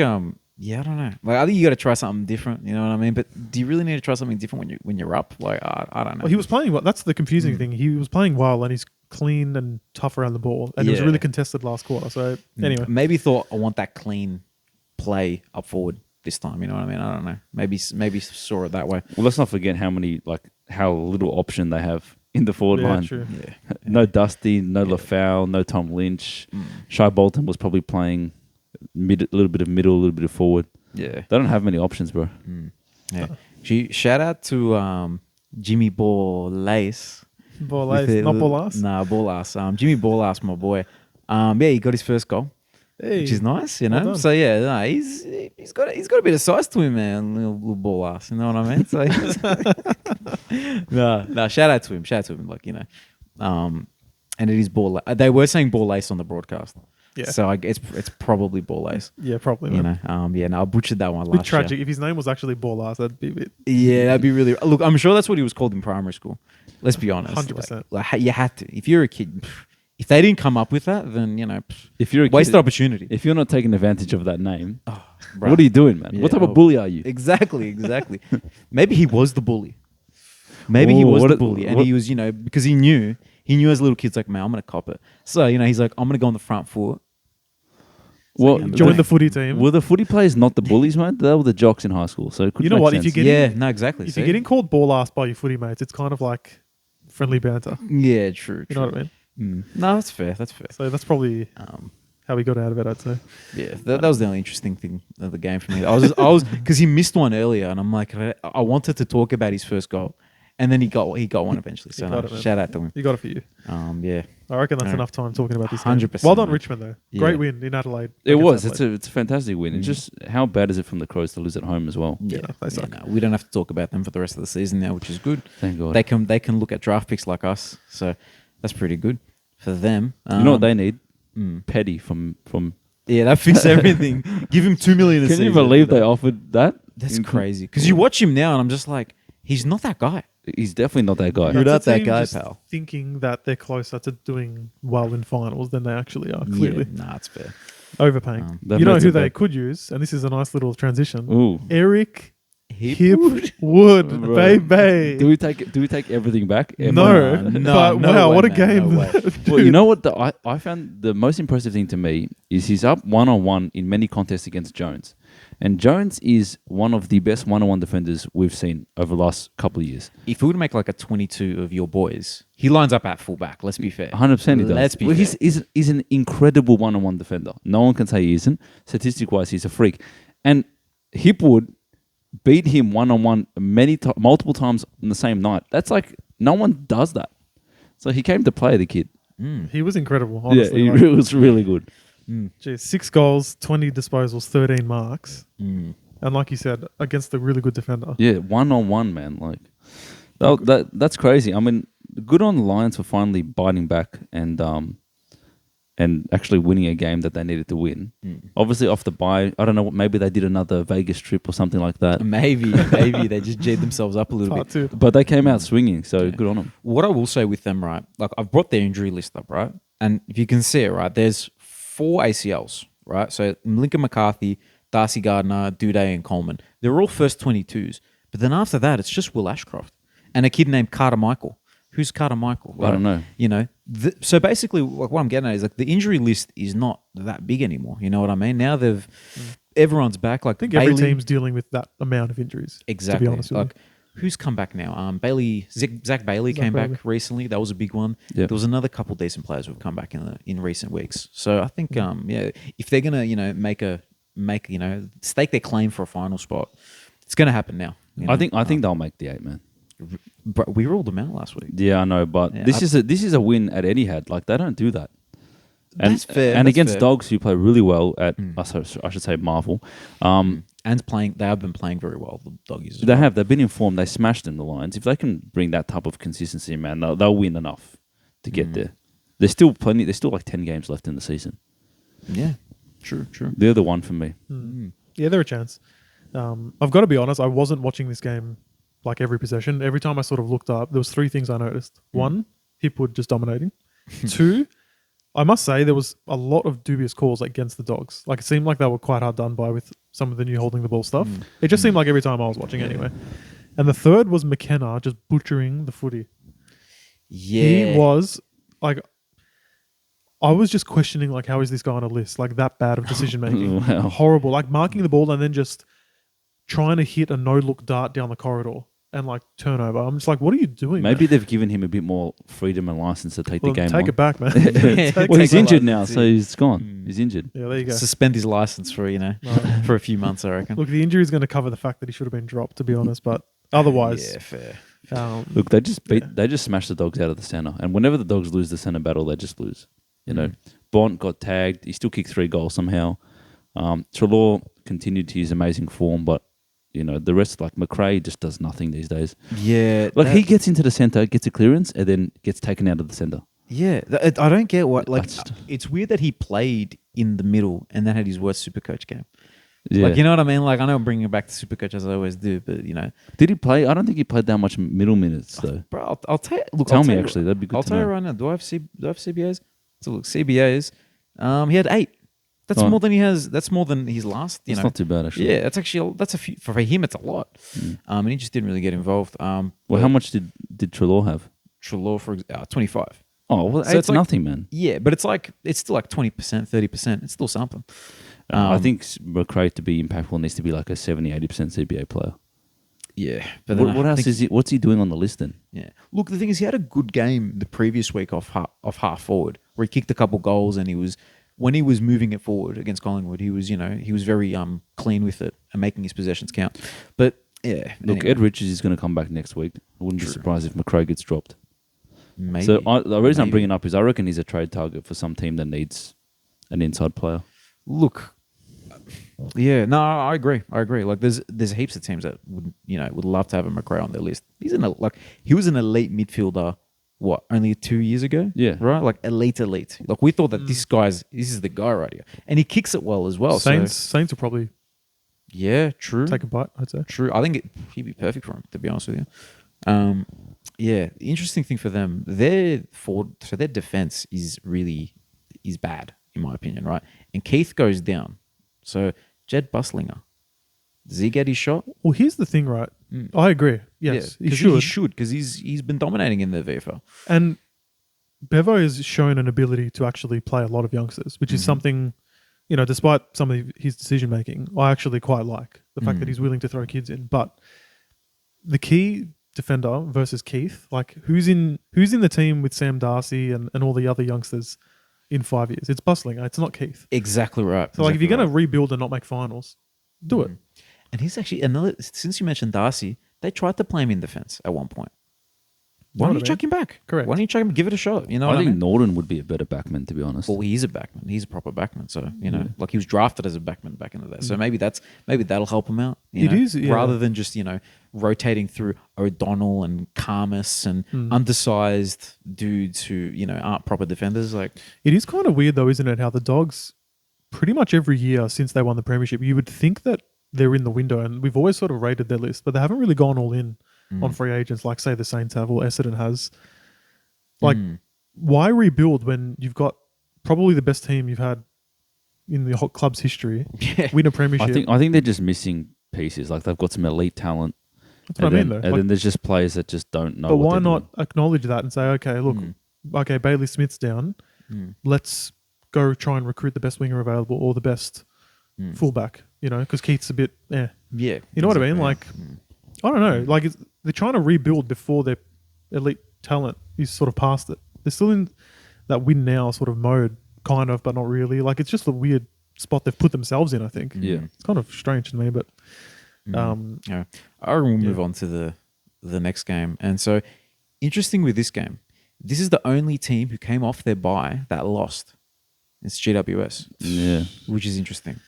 Speaker 1: yeah, I don't know. Like I think you got to try something different. You know what I mean? But do you really need to try something different when you're up? Like I don't know.
Speaker 2: Well, he was playing well. That's the confusing thing. He was playing well and he's clean and tough around the ball. And it was
Speaker 1: Yeah.
Speaker 2: really contested last quarter. So anyway.
Speaker 1: Maybe thought I want that clean play up forward this time. You know what I mean? I don't know. Maybe saw it that way.
Speaker 3: Well, let's not forget how little option they have in the forward
Speaker 2: Yeah,
Speaker 3: line.
Speaker 2: true.
Speaker 1: Yeah.
Speaker 3: No Dusty, no Lafau, no Tom Lynch. Shai Bolton was probably playing a little bit of middle, a little bit of forward.
Speaker 1: Yeah.
Speaker 3: They don't have many options, bro.
Speaker 1: Yeah. Shout out to Jimmy Borlace.
Speaker 2: Borlace, not Borlas?
Speaker 1: Nah, Borlas. Jimmy Borlas, my boy. Yeah, he got his first goal,
Speaker 2: Hey.
Speaker 1: which is nice, you know.
Speaker 2: Well done.
Speaker 1: So yeah, no, he's got a bit of size to him, man. Little Borlas, you know what I mean? So no, shout out to him, like you know. And it is Borlace. They were saying Borlace on the broadcast.
Speaker 2: Yeah.
Speaker 1: So it's probably Borlace.
Speaker 2: Yeah, probably.
Speaker 1: You
Speaker 2: Man.
Speaker 1: know, I butchered that one
Speaker 2: A bit
Speaker 1: last
Speaker 2: tragic.
Speaker 1: year.
Speaker 2: If his name was actually Borlas, that'd be a bit.
Speaker 1: Yeah, that'd be really. Look, I'm sure that's what he was called in primary school. Let's be honest.
Speaker 2: 100%.
Speaker 1: Like, you had to. If you're a kid, if they didn't come up with that, then
Speaker 3: If you're a
Speaker 1: wasted
Speaker 3: kid,
Speaker 1: opportunity.
Speaker 3: if you're not taking advantage of that name,
Speaker 1: Bruh.
Speaker 3: what are you doing, man?
Speaker 1: Yeah,
Speaker 3: what type
Speaker 1: oh.
Speaker 3: of bully are you?
Speaker 1: Exactly. Maybe he was the bully. Maybe he
Speaker 3: Oh,
Speaker 1: was
Speaker 3: what
Speaker 1: the
Speaker 3: a-
Speaker 1: bully, and
Speaker 3: what-
Speaker 1: he was, because he knew as little kids, like, man, I'm gonna cop it. So he's like, I'm gonna go on the front foot.
Speaker 3: Well,
Speaker 2: Join the footy team.
Speaker 3: were the footy players not the bullies, man? They were the jocks in high school. So it could
Speaker 2: You know
Speaker 3: make
Speaker 2: what, if
Speaker 3: sense.
Speaker 2: you get-
Speaker 1: Yeah, no, exactly.
Speaker 2: If
Speaker 1: See?
Speaker 2: you're getting called Borlas by your footy mates, it's kind of like friendly banter.
Speaker 1: yeah, true.
Speaker 2: You know what I mean?
Speaker 1: No, that's fair.
Speaker 2: So that's probably how we got out of it, I'd say.
Speaker 1: Yeah, that was the only interesting thing of the game for me. I was because he missed one earlier, and I'm like, I wanted to talk about his first goal, and then he got one eventually. So
Speaker 2: He
Speaker 1: no,
Speaker 2: got it, man.
Speaker 1: shout out to him.
Speaker 2: You got it for you.
Speaker 1: Yeah,
Speaker 2: I reckon that's
Speaker 1: Alright.
Speaker 2: enough time talking about this.
Speaker 1: 100%,
Speaker 2: Well done,
Speaker 1: man.
Speaker 2: Richmond, though.
Speaker 1: Yeah.
Speaker 2: Great win in Adelaide.
Speaker 3: It
Speaker 2: against
Speaker 3: was.
Speaker 2: Adelaide.
Speaker 3: It's a fantastic win. It's just how bad is it from the Crows to lose at home as well?
Speaker 2: Yeah, they suck.
Speaker 1: no, we don't have to talk about them for the rest of the season now, which is good.
Speaker 3: Thank God.
Speaker 1: They can look at draft picks like us, so that's pretty good for them.
Speaker 3: You know what they need? Petty from.
Speaker 1: Yeah, that fixes everything. Give him $2 million. A
Speaker 3: Can you
Speaker 1: season.
Speaker 3: believe they offered that?
Speaker 1: That's crazy. Because you watch him now, and I'm just like, he's not that guy.
Speaker 3: He's definitely not that guy.
Speaker 1: You're
Speaker 2: That's
Speaker 1: not
Speaker 2: a
Speaker 1: that
Speaker 2: team
Speaker 1: guy,
Speaker 2: just
Speaker 1: pal.
Speaker 2: Thinking that they're closer to doing well in finals than they actually are. Clearly,
Speaker 1: Yeah, nah, it's fair.
Speaker 2: overpaying.
Speaker 3: That
Speaker 2: You know
Speaker 3: makes
Speaker 2: who
Speaker 3: it
Speaker 2: they
Speaker 3: bad.
Speaker 2: could use, and this is a nice little transition.
Speaker 3: Ooh.
Speaker 2: Eric
Speaker 1: Hipwood?
Speaker 2: Hipwood,
Speaker 3: Right.
Speaker 2: baby.
Speaker 3: Do we take everything back?
Speaker 2: No,
Speaker 1: No,
Speaker 2: but
Speaker 1: no
Speaker 2: wow,
Speaker 1: way,
Speaker 2: what a
Speaker 1: man,
Speaker 2: game!
Speaker 1: no way.
Speaker 3: Well, you know what? I found the most impressive thing to me is he's up 1-on-1 in many contests against Jones. And Jones is one of the best 1-on-1 defenders we've seen over the last couple of years.
Speaker 1: If we would make like a 22 of your boys, he lines up at fullback. Let's be fair.
Speaker 3: 100% he does.
Speaker 1: Let's be
Speaker 3: Well,
Speaker 1: fair.
Speaker 3: he's an incredible 1-on-1 defender. No one can say he isn't. Statistic-wise, he's a freak. And Hipwood beat him one-on-one multiple times in the same night. That's like, no one does that. So he came to play, the kid.
Speaker 2: He was incredible, honestly.
Speaker 3: Yeah,
Speaker 2: Like,
Speaker 3: he was really good.
Speaker 2: geez, 6 goals, 20 disposals, 13 marks.
Speaker 1: Mm.
Speaker 2: And like you said, against a really good defender.
Speaker 3: Yeah, one-on-one, man. Like, that's crazy. I mean, good on the Lions for finally biting back and actually winning a game that they needed to win. Obviously, off the bye, I don't know, maybe they did another Vegas trip or something like that.
Speaker 1: Maybe they just G'd themselves up a little
Speaker 2: Part
Speaker 1: bit.
Speaker 2: 2.
Speaker 3: But they came out swinging, so good on them.
Speaker 1: What I will say with them, right? Like I've brought their injury list up, right? And if you can see it, right, there's 4 ACLs, right? So Lincoln McCarthy, Darcy Gardner, Duday, and Coleman. They're all first 22s. But then after that, it's just Will Ashcroft and a kid named Carter Michael. Who's Carter Michael? Right?
Speaker 3: I don't know.
Speaker 1: You know, so basically, like what I'm getting at is like the injury list is not that big anymore. You know what I mean? Now everyone's back. Like
Speaker 2: I think
Speaker 1: Bailey,
Speaker 2: every team's dealing with that amount of injuries.
Speaker 1: exactly.
Speaker 2: To be honest with
Speaker 1: Like who's come back now? Zach Bailey came
Speaker 2: Bailey.
Speaker 1: back recently. That was a big one.
Speaker 3: Yep.
Speaker 1: There was another couple decent players who've come back in recent weeks. So I think if they're gonna stake their claim for a final spot, it's gonna happen now. You know?
Speaker 3: I think they'll make the 8, man.
Speaker 1: But we ruled them out last week.
Speaker 3: Yeah, I know, but
Speaker 1: Yeah,
Speaker 3: this is a win at Etihad. Like, they don't do that. And,
Speaker 1: That's fair.
Speaker 3: And
Speaker 1: that's
Speaker 3: against
Speaker 1: fair.
Speaker 3: Dogs who play really well at, I should say, Marvel.
Speaker 1: And they have been playing very well. The Doggies.
Speaker 3: They've been informed. They smashed them, the Lions. If they can bring that type of consistency, man, they'll win enough to get there. There's still plenty. There's still like 10 games left in the season.
Speaker 1: Yeah, true.
Speaker 3: They're the one for me.
Speaker 2: Yeah, they're a chance. I've got to be honest, I wasn't watching this game like every possession. Every time I sort of looked up, there was 3 things I noticed. 1, Hipwood just dominating. 2, I must say there was a lot of dubious calls against the Dogs. Like it seemed like they were quite hard done by with some of the new holding the ball stuff. It just seemed like every time I was watching anyway. And the 3rd was McKenna just butchering the footy.
Speaker 1: Yeah.
Speaker 2: He was like, I was just questioning like, how is this guy on a list? Like that bad of decision making.
Speaker 3: Wow.
Speaker 2: Horrible. Like marking the ball and then just trying to hit a no-look dart down the corridor and like turnover. I'm just like, what are you doing?
Speaker 3: Maybe
Speaker 2: man?
Speaker 3: they've given him a bit more freedom and license to take
Speaker 2: Well,
Speaker 3: the game
Speaker 2: take
Speaker 3: on.
Speaker 2: it back, man.
Speaker 3: Well, he's
Speaker 1: Take
Speaker 3: injured
Speaker 1: it
Speaker 3: now,
Speaker 1: back.
Speaker 3: so he's gone. He's injured.
Speaker 2: Yeah, there you go.
Speaker 1: Suspend his license for for a few months, I reckon.
Speaker 2: Look, the injury is going to cover the fact that he should have been dropped, to be honest. But otherwise,
Speaker 1: Yeah, fair.
Speaker 3: Look, they just smashed the Dogs out of the center, and whenever the Dogs lose the center battle, they just lose. You know, Bont got tagged. He still kicked 3 goals somehow. Trelaw continued his amazing form, but you know the rest, like McRae, just does nothing these days.
Speaker 1: Yeah,
Speaker 3: Like he gets into the center, gets a clearance, and then gets taken out of the center.
Speaker 1: Yeah, I don't get what. Like,
Speaker 3: That's-
Speaker 1: it's weird that he played in the middle and then had his worst Supercoach game.
Speaker 3: Yeah.
Speaker 1: Like, you know what I mean? Like, I know I'm bringing it back to Supercoach as I always do, but you know,
Speaker 3: Did he play? I don't think he played that much middle minutes though.
Speaker 1: bro, I'll tell you. Look,
Speaker 3: Tell
Speaker 1: I'll
Speaker 3: me
Speaker 1: you-
Speaker 3: actually, that'd be good
Speaker 1: I'll
Speaker 3: to
Speaker 1: tell you
Speaker 3: know.
Speaker 1: right now. Do I have CBAs? So look, CBAs. He had 8. That's
Speaker 3: Oh.
Speaker 1: more than he has. That's more than his last. You
Speaker 3: It's
Speaker 1: know,
Speaker 3: not too bad actually.
Speaker 1: yeah, that's actually that's a few for him. It's a lot. And he just didn't really get involved.
Speaker 3: Well, how much did Trelaw have?
Speaker 1: Trelaw for 25.
Speaker 3: Oh, well,
Speaker 1: So
Speaker 3: it's
Speaker 1: it's like-
Speaker 3: nothing, man.
Speaker 1: Yeah, but it's still like 20%, 30%. It's still something.
Speaker 3: I think McRae to be impactful needs to be like a 70-80% CBA player.
Speaker 1: Yeah, but then
Speaker 3: What
Speaker 1: I
Speaker 3: else
Speaker 1: think-
Speaker 3: is he? What's he doing on the list then?
Speaker 1: Yeah. Look, the thing is, he had a good game the previous week off half forward, where he kicked a couple goals, and when he was moving it forward against Collingwood, he was very clean with it and making his possessions count. But yeah,
Speaker 3: Look,
Speaker 1: anyway,
Speaker 3: Ed Richards is going to come back next week. I wouldn't be surprised if McRae gets dropped.
Speaker 1: maybe.
Speaker 3: So the reason I'm
Speaker 1: Maybe.
Speaker 3: bringing it up is I reckon he's a trade target for some team that needs an inside player.
Speaker 1: Look, yeah, no, I agree. Like, there's heaps of teams that would love to have a McRae on their list. He was an elite midfielder. What, only 2 years ago?
Speaker 3: Yeah.
Speaker 1: Right? Like elite. Like we thought that this is the guy right here. And he kicks it well as well.
Speaker 2: Saints will probably
Speaker 1: Yeah, true.
Speaker 2: take a bite, I'd say.
Speaker 1: True. I think he'd be perfect for him, to be honest with you. Yeah, the interesting thing for them, their defense is bad, in my opinion, right? And Keith goes down. So Jed Buslinger, does he get his shot?
Speaker 2: Well, here's the thing, right? I agree. Yes,
Speaker 1: yeah,
Speaker 2: he should.
Speaker 1: He should, because he's been dominating in the VFL.
Speaker 2: And Bevo has shown an ability to actually play a lot of youngsters, which is something, despite some of his decision making, I actually quite like the fact that he's willing to throw kids in. But the key defender versus Keith, like who's in the team with Sam Darcy and all the other youngsters in 5 years? It's Buslinger. It's not Keith.
Speaker 1: Exactly right.
Speaker 2: So like if you're going to rebuild and not make finals, do it.
Speaker 1: And he's actually another. Since you mentioned Darcy, they tried to play him in defense at one point. Why don't you chuck him back?
Speaker 2: Correct.
Speaker 1: Why don't you chuck him? Give it a shot. You know
Speaker 3: I
Speaker 1: what I
Speaker 3: think
Speaker 1: mean?
Speaker 3: Norton would be a better backman, to be honest.
Speaker 1: Well, he is a backman. He's a proper backman. So like he was drafted as a backman back in the day. So maybe that'll help him out.
Speaker 2: It is, yeah.
Speaker 1: Rather than just rotating through O'Donnell and Karmas and undersized dudes who aren't proper defenders. Like
Speaker 2: It is kind of weird though, isn't it? How the Dogs, pretty much every year since they won the premiership, you would think that they're in the window, and we've always sort of rated their list, but they haven't really gone all in on free agents like say the Saints have or Essendon has. Like, why rebuild when you've got probably the best team you've had in the hot club's history, win a premiership?
Speaker 3: I think they're just missing pieces. Like they've got some elite talent.
Speaker 2: That's what I mean, though.
Speaker 3: And then there's just players that just don't know.
Speaker 2: But
Speaker 3: what
Speaker 2: why
Speaker 3: they're
Speaker 2: not
Speaker 3: doing.
Speaker 2: acknowledge that and say, okay, look, okay, Bailey Smith's down. Let's go try and recruit the best winger available or the best fullback. Because Keith's a bit,
Speaker 1: yeah,
Speaker 2: you know what I mean? Like, I don't know. Like, they're trying to rebuild before their elite talent is sort of past it. They're still in that win now sort of mode, kind of, but not really. Like, it's just a weird spot they've put themselves in, I think.
Speaker 3: Yeah.
Speaker 2: It's kind of strange to me, but...
Speaker 1: Yeah. I will move on to the next game. And so, interesting with this game, this is the only team who came off their bye that lost. It's GWS.
Speaker 3: Yeah.
Speaker 1: Which is interesting.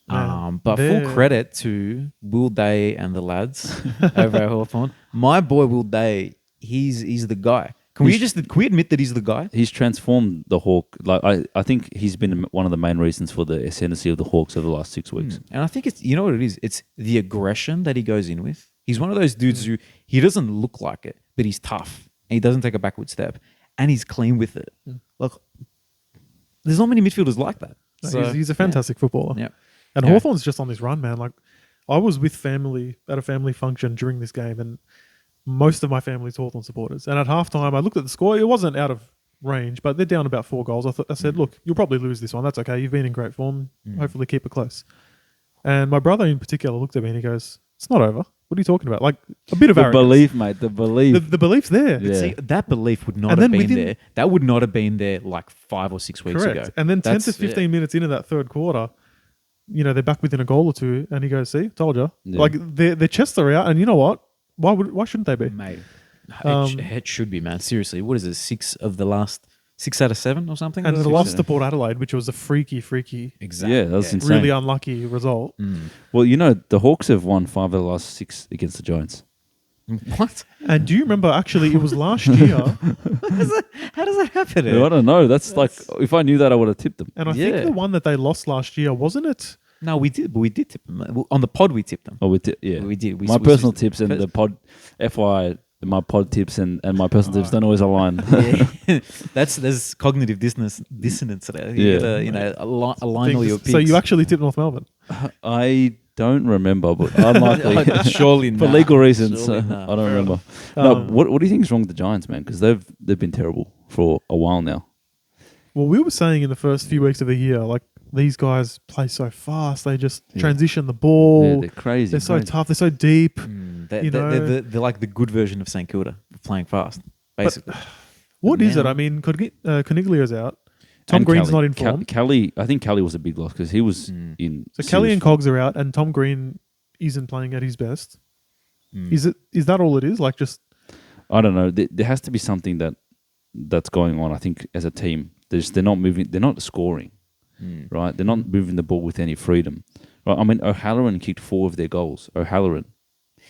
Speaker 2: Man,
Speaker 1: But full credit to Will Day and the lads over at Hawthorn. My boy Will Day, he's the guy. Can we admit that he's the guy?
Speaker 3: He's transformed the Hawk. Like I think he's been one of the main reasons for the ascendancy of the Hawks over the last 6 weeks.
Speaker 1: And I think it's, you know what it is? It's the aggression that he goes in with. He's one of those dudes who, he doesn't look like it, but he's tough. And he doesn't take a backward step. And he's clean with it. Like, there's not many midfielders like that. So,
Speaker 2: he's a fantastic footballer.
Speaker 1: Yeah.
Speaker 2: And
Speaker 1: Yeah.
Speaker 2: Hawthorn's just on this run, man. Like, I was with family at a family function during this game, and most of my family's Hawthorn supporters. And at halftime, I looked at the score. It wasn't out of range, but they're down about 4 goals. I said, look, you'll probably lose this one. That's okay. You've been in great form. Hopefully keep it close. And my brother in particular looked at me and he goes, it's not over. What are you talking about? Like, a bit of
Speaker 3: The
Speaker 2: arrogance.
Speaker 3: belief, mate. The belief.
Speaker 2: The belief's there.
Speaker 3: Yeah.
Speaker 1: See, that belief would not
Speaker 2: And
Speaker 1: have
Speaker 2: then
Speaker 1: been there. That would not have been there like 5 or 6 weeks
Speaker 2: Correct.
Speaker 1: ago.
Speaker 2: And then 10 to
Speaker 1: That's-
Speaker 2: 15 minutes into that third quarter, they're back within a goal or two, and he goes, see, told you.
Speaker 3: Yeah.
Speaker 2: Like, their chests are out, and you know what? Why shouldn't they be?
Speaker 1: Mate, it should be, man. Seriously, what is it? 6 out of 7 or something?
Speaker 2: And
Speaker 1: Is
Speaker 2: the
Speaker 1: it?
Speaker 2: loss to Port Adelaide, which was a freaky,
Speaker 1: Exactly.
Speaker 3: Yeah, that was insane.
Speaker 2: really unlucky result.
Speaker 3: Well, the Hawks have won 5 of the last 6 against the Giants.
Speaker 1: What?
Speaker 2: And do you remember, actually, it was last year,
Speaker 1: How does that happen?
Speaker 3: I don't know. That's like, if I knew that, I would have tipped them.
Speaker 2: and I
Speaker 1: Yeah.
Speaker 2: think the one that they lost last year, wasn't it?
Speaker 1: No, we did. But we did tip them. On the pod, we tipped them.
Speaker 3: Oh, yeah.
Speaker 1: We did.
Speaker 3: My personal tips and the pod, FYI, my pod tips and my personal tips don't always align.
Speaker 1: Yeah. There's cognitive dissonance there. You
Speaker 3: Yeah.
Speaker 1: gotta, align all your picks.
Speaker 2: So you actually tipped North Melbourne.
Speaker 3: I don't remember, but unlikely.
Speaker 1: Surely
Speaker 3: For
Speaker 1: not.
Speaker 3: legal reasons,
Speaker 1: Surely
Speaker 3: I
Speaker 1: not.
Speaker 3: don't remember.
Speaker 2: Um,
Speaker 3: No, what do you think is wrong with the Giants, man? Because they've been terrible for a while now.
Speaker 2: Well, we were saying in the first few weeks of the year, like, these guys play so fast. They just transition the ball.
Speaker 3: Yeah, they're crazy.
Speaker 2: They're so
Speaker 3: crazy.
Speaker 2: tough. They're so deep.
Speaker 1: They're like the good version of St Kilda, playing fast, basically.
Speaker 2: What is
Speaker 1: now-
Speaker 2: it? I mean, Coniglio's out. Tom
Speaker 3: And
Speaker 2: Green's
Speaker 3: Kelly.
Speaker 2: not in form.
Speaker 3: Kelly, I think Kelly was a big loss because he was in.
Speaker 2: So Kelly
Speaker 3: serious
Speaker 2: and Cogs are out, and Tom Green isn't playing at his best. Is that all it is? Like, just
Speaker 3: I don't know. There has to be something that's going on. I think as a team, they're not moving. They're not scoring, right? They're not moving the ball with any freedom. Right? I mean, O'Halloran kicked 4 of their goals. O'Halloran.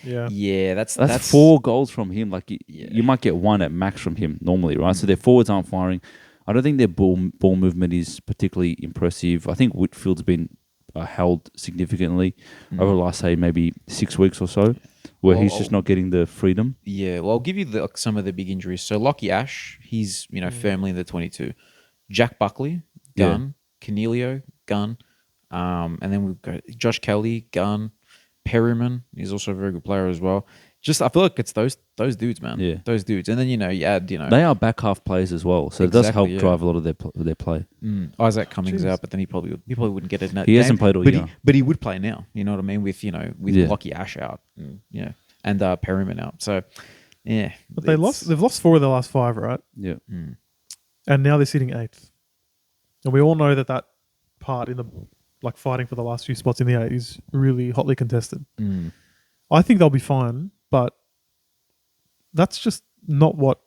Speaker 2: yeah.
Speaker 1: That's
Speaker 3: 4 goals from him. Like you might get 1 at max from him normally, right? So their forwards aren't firing. I don't think their ball movement is particularly impressive. I think Whitfield's been held significantly over the last, say, maybe 6 weeks or so, where he's just not getting the freedom.
Speaker 1: Yeah, well, I'll give you some of the big injuries. So Lockie Ash, he's firmly in the 22. Jack Buckley, gun. Cornelio, gun. And then we've got Josh Kelly, gun. Perryman, he's also a very good player as well. Just I feel like it's those dudes, man.
Speaker 3: Yeah.
Speaker 1: Those dudes. And then you add
Speaker 3: They are back half players as well, so it does help
Speaker 1: Exactly, yeah.
Speaker 3: drive a lot of their play.
Speaker 1: Isaac Cummings out, but then he probably wouldn't get it.
Speaker 3: He hasn't played all
Speaker 1: but
Speaker 3: year.
Speaker 1: But he would play now. You know what I mean? With
Speaker 3: Yeah.
Speaker 1: Lockie Ash out, and Perryman out. So yeah,
Speaker 2: But they've lost 4 of their last 5, right?
Speaker 3: Yeah,
Speaker 2: And now they're sitting 8th. And we all know that part in the like fighting for the last few spots in the 8 is really hotly contested.
Speaker 1: Mm.
Speaker 2: I think they'll be fine, but that's just not what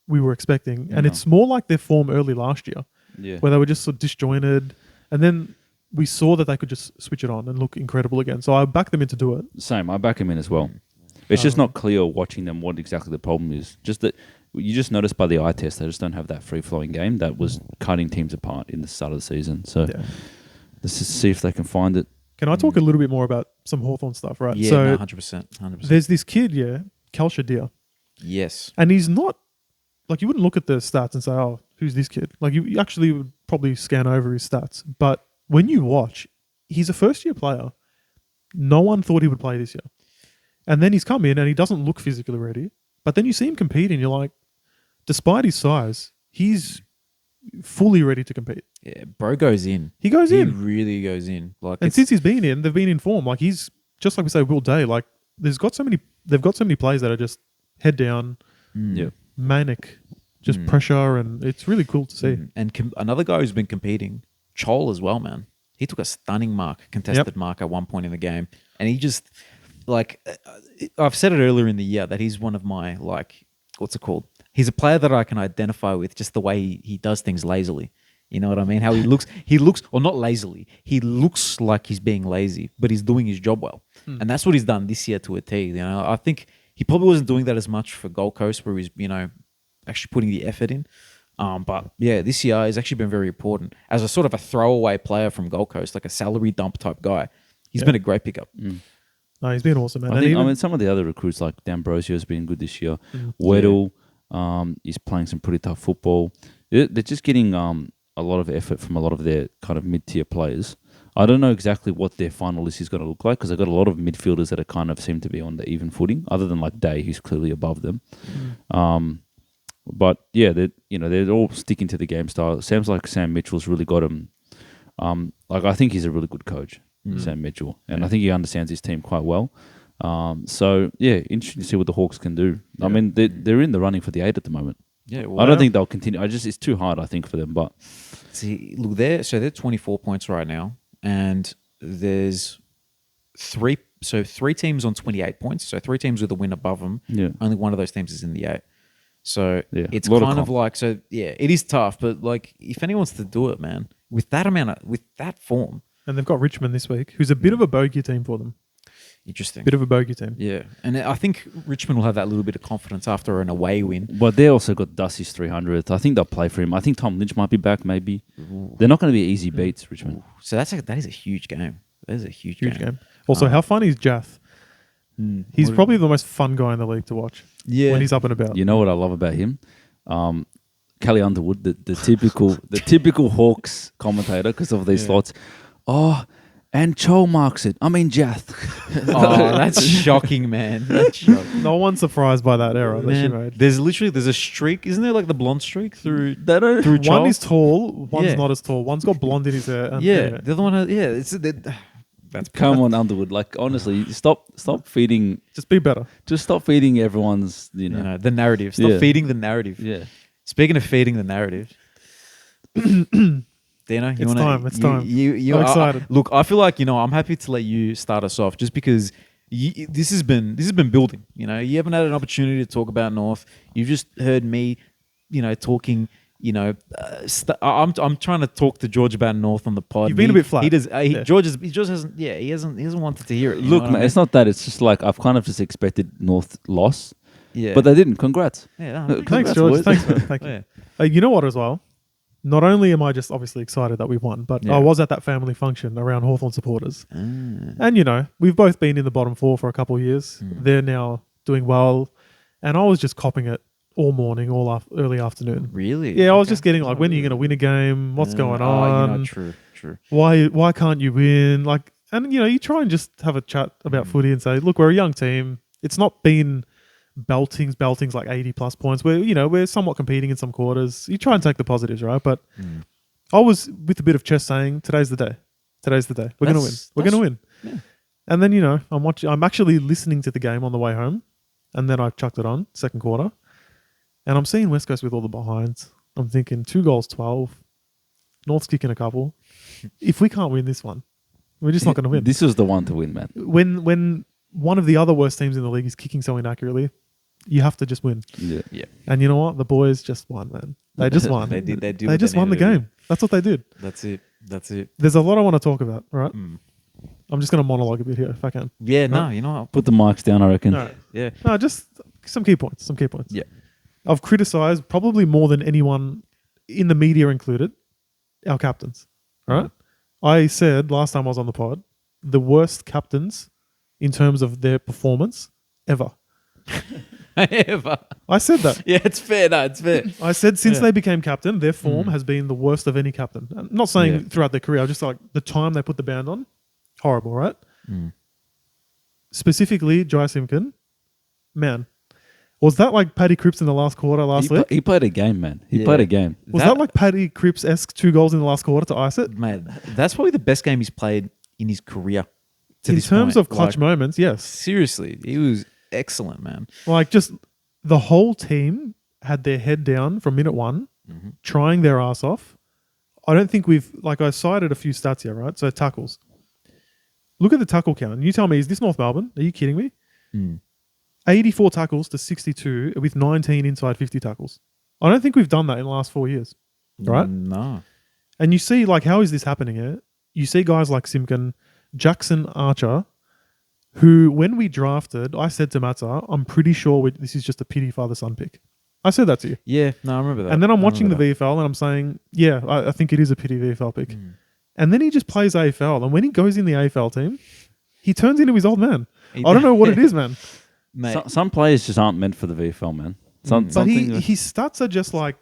Speaker 2: we were expecting. And
Speaker 3: No.
Speaker 2: it's more like their form early last year,
Speaker 3: Yeah.
Speaker 2: where they were just sort of disjointed, and then we saw that they could just switch it on and look incredible again. So I back them in to do it.
Speaker 3: Same. I back him in as well. It's just not clear watching them what exactly the problem is. Just that you just notice by the eye test they just don't have that free flowing game that was cutting teams apart in the start of the season. So
Speaker 2: Yeah.
Speaker 3: let's just see if they can find it.
Speaker 2: Can I talk a little bit more about some Hawthorn stuff, right?
Speaker 1: Yeah,
Speaker 2: So
Speaker 1: no, 100%. 100%.
Speaker 2: there's this kid, Kelsha Deer,
Speaker 1: Yes.
Speaker 2: and he's not like, you wouldn't look at the stats and say, "Oh, who's this kid?" Like you actually would probably scan over his stats, but when you watch, he's a first-year player. No one thought he would play this year, and then he's come in and he doesn't look physically ready. But then you see him compete, and you're like, despite his size, he's fully ready to compete.
Speaker 1: Yeah, bro goes in.
Speaker 2: He goes
Speaker 1: He
Speaker 2: in,
Speaker 1: really goes in. Like,
Speaker 2: and
Speaker 1: it's-
Speaker 2: since he's been in, they've been in form. Like he's just like we say, Will Day. Like they've got so many plays that are just head down,
Speaker 3: Yeah.
Speaker 2: manic, just pressure, and it's really cool to see.
Speaker 1: And another guy who's been competing, Chol as well, man. He took a stunning contested mark at one point in the game, and he just like I've said it earlier in the year that he's one of my like what's it called? He's a player that I can identify with just the way he does things lazily. You know what I mean? How he looks, or not lazily. He looks like he's being lazy, but he's doing his job well, and that's what he's done this year to a T. You know, I think he probably wasn't doing that as much for Gold Coast, where he's actually putting the effort in. But yeah, this year has actually been very important as a sort of a throwaway player from Gold Coast, like a salary dump type guy. He's been a great pickup.
Speaker 2: No, he's been awesome, man.
Speaker 3: I
Speaker 2: And
Speaker 3: think,
Speaker 2: even-
Speaker 3: some of the other recruits like D'Ambrosio has been good this year. Weddle is playing some pretty tough football. They're just getting a lot of effort from a lot of their kind of mid-tier players. I don't know exactly what their final list is going to look like because they've got a lot of midfielders that are kind of seem to be on the even footing, other than like Day, who's clearly above them. But yeah, they're all sticking to the game style. It sounds like Sam Mitchell's really got him. Like I think he's a really good coach, Sam Mitchell, and I think he understands his team quite well. So yeah, interesting to see what the Hawks can do. I mean, they're in the running for the 8 at the moment.
Speaker 1: Yeah,
Speaker 3: I don't think they'll continue. It's too hard, I think, for them. But
Speaker 1: see, look, they're 24 points right now, and there's three teams on 28 points. So 3 teams with a win above them.
Speaker 3: Yeah.
Speaker 1: Only one of those teams is in the 8. So
Speaker 3: Yeah,
Speaker 1: it's
Speaker 3: a lot of
Speaker 1: kind of
Speaker 3: comp.
Speaker 1: like, so yeah, it is tough, but like if anyone wants to do it, man, with that form,
Speaker 2: and they've got Richmond this week, who's a bit of a bogey team for them.
Speaker 1: interesting.
Speaker 2: Bit of a bogey team.
Speaker 1: Yeah, and I think Richmond will have that little bit of confidence after an away win.
Speaker 3: But they also got Dusty's 300th. I think they'll play for him. I think Tom Lynch might be back. Maybe they're not going to be easy beats, Richmond.
Speaker 1: So that is a huge game. That is a huge
Speaker 2: Game. Also, how fun is Jath? He's
Speaker 1: What-
Speaker 2: probably the most fun guy in the league to watch.
Speaker 1: Yeah.
Speaker 2: When he's up and about.
Speaker 3: You know what I love about him? Kelly Underwood, the typical Hawks commentator, because of these slots. Oh, and Chol marks it. I mean, Jath.
Speaker 1: Oh, that's shocking, man. That's shocking.
Speaker 2: No one's surprised by that error that she
Speaker 1: Man,
Speaker 2: made.
Speaker 1: there's a streak, isn't there? Like the blonde streak through
Speaker 3: don't.
Speaker 1: through
Speaker 2: One
Speaker 1: Charles?
Speaker 2: is tall, one's
Speaker 1: Yeah.
Speaker 2: not as tall. One's got blonde in his hair. And,
Speaker 1: Yeah, the other one. That's
Speaker 3: Come on, Underwood. Like honestly, stop feeding.
Speaker 2: Just
Speaker 3: Stop feeding everyone's.
Speaker 1: you know the narrative. Stop
Speaker 3: Yeah.
Speaker 1: feeding the narrative.
Speaker 3: Yeah.
Speaker 1: Speaking of feeding the narrative, Dino, you
Speaker 2: It's
Speaker 1: wanna,
Speaker 2: time, it's time.
Speaker 1: You
Speaker 2: I'm excited.
Speaker 1: look, I feel like I'm happy to let you start us off, just because this has been building. You know, you haven't had an opportunity to talk about North. You've just heard me, talking. I'm trying to talk to George about North on the pod.
Speaker 2: You've been a bit flat.
Speaker 1: He does.
Speaker 2: Yeah.
Speaker 1: He hasn't wanted to hear it. you know
Speaker 3: Look,
Speaker 1: what I
Speaker 3: man,
Speaker 1: mean?
Speaker 3: it's not that. It's just like I've kind of just expected North loss,
Speaker 1: Yeah,
Speaker 3: but they didn't. Congrats.
Speaker 1: yeah.
Speaker 2: Thanks,
Speaker 3: Congrats,
Speaker 2: George.
Speaker 3: boys.
Speaker 2: Thanks, man. Thank you.
Speaker 1: Yeah.
Speaker 2: You know what, as well? Not only am I just obviously excited that we've won, but
Speaker 1: Yeah.
Speaker 2: I was at that family function around Hawthorn supporters.
Speaker 1: Ah.
Speaker 2: And, we've both been in the bottom 4 for a couple of years. They're now doing well. And I was just copping it all morning, early afternoon.
Speaker 1: Really?
Speaker 2: Yeah, I was
Speaker 1: Okay.
Speaker 2: just getting like, when are you going to win a game? What's going
Speaker 1: Oh,
Speaker 2: on?
Speaker 1: true.
Speaker 2: Why can't you win? Like, and you try and just have a chat about footy and say, look, we're a young team. It's not been beltings like 80 plus points. We're somewhat competing in some quarters. You try and take the positives, right? But I was with a bit of chest saying, today's the day. We're going to win. We're going to win.
Speaker 1: Yeah.
Speaker 2: And then, I'm actually listening to the game on the way home. And then I chucked it on, second quarter. And I'm seeing West Coast with all the behinds. I'm thinking 2 goals, 12. North's kicking a couple. If we can't win this one, We're just not going to win.
Speaker 3: This was the one to win, man.
Speaker 2: When one of the other worst teams in the league is kicking so inaccurately, you have to just win.
Speaker 3: Yeah.
Speaker 1: Yeah.
Speaker 2: And you know what? The boys just won, man. They just won.
Speaker 1: They did. They
Speaker 2: They just won the game. That's what they did.
Speaker 1: That's it. That's it.
Speaker 2: There's a lot I want to talk about, right?
Speaker 1: Mm.
Speaker 2: I'm just going to monologue a bit here if I can.
Speaker 1: Yeah. No. You know what?
Speaker 3: Put the mics down, I reckon.
Speaker 2: All right.
Speaker 1: Yeah.
Speaker 2: No, just some key points.
Speaker 1: Yeah.
Speaker 2: I've criticized probably more than anyone in the media included, our captains, right? I said last time I was on the pod, the worst captains in terms of their performance ever.
Speaker 1: Ever.
Speaker 2: I said that.
Speaker 1: Yeah. It's fair. No. It's fair.
Speaker 2: I said since
Speaker 1: Yeah.
Speaker 2: they became captain, their form has been the worst of any captain. I'm not saying
Speaker 1: Yeah.
Speaker 2: throughout their career, just like the time they put the band on, horrible, right?
Speaker 1: Mm.
Speaker 2: Specifically, Jai Simkin, man, was that like Paddy Cripps in the last quarter last week?
Speaker 3: He played a game, man. He
Speaker 1: Yeah.
Speaker 3: played a game.
Speaker 2: Was that like Paddy Cripps-esque 2 goals in the last quarter to ice it?
Speaker 1: Man, that's probably the best game he's played in his career. To
Speaker 2: In
Speaker 1: this
Speaker 2: terms
Speaker 1: point.
Speaker 2: of clutch
Speaker 1: Like,
Speaker 2: moments, yes.
Speaker 1: seriously, he was excellent, man.
Speaker 2: Like just the whole team had their head down from minute one, trying their ass off. I don't think I cited a few stats here, right? So tackles. Look at the tackle count. And you tell me, is this North Melbourne? Are you kidding me?
Speaker 1: Mm.
Speaker 2: 84 tackles to 62 with 19 inside 50 tackles. I don't think we've done that in the last 4 years, right?
Speaker 1: No.
Speaker 2: And you see, like, how is this happening here? You see guys like Simkin, Jackson Archer, who, when we drafted, I said to Matza, I'm pretty sure this is just a pity father-son pick. I said that to you.
Speaker 1: Yeah, no, I remember that.
Speaker 2: And then I'm
Speaker 1: I
Speaker 2: watching the
Speaker 1: remember
Speaker 2: VFL and I'm saying, yeah, I think it is a pity VFL pick.
Speaker 1: Mm.
Speaker 2: And then he just plays AFL. And when he goes in the AFL team, he turns into his old man.
Speaker 1: He-
Speaker 2: I don't know what it is, man.
Speaker 1: Mate,
Speaker 3: Some players just aren't meant for the VFL, man.
Speaker 2: But his stats are just like,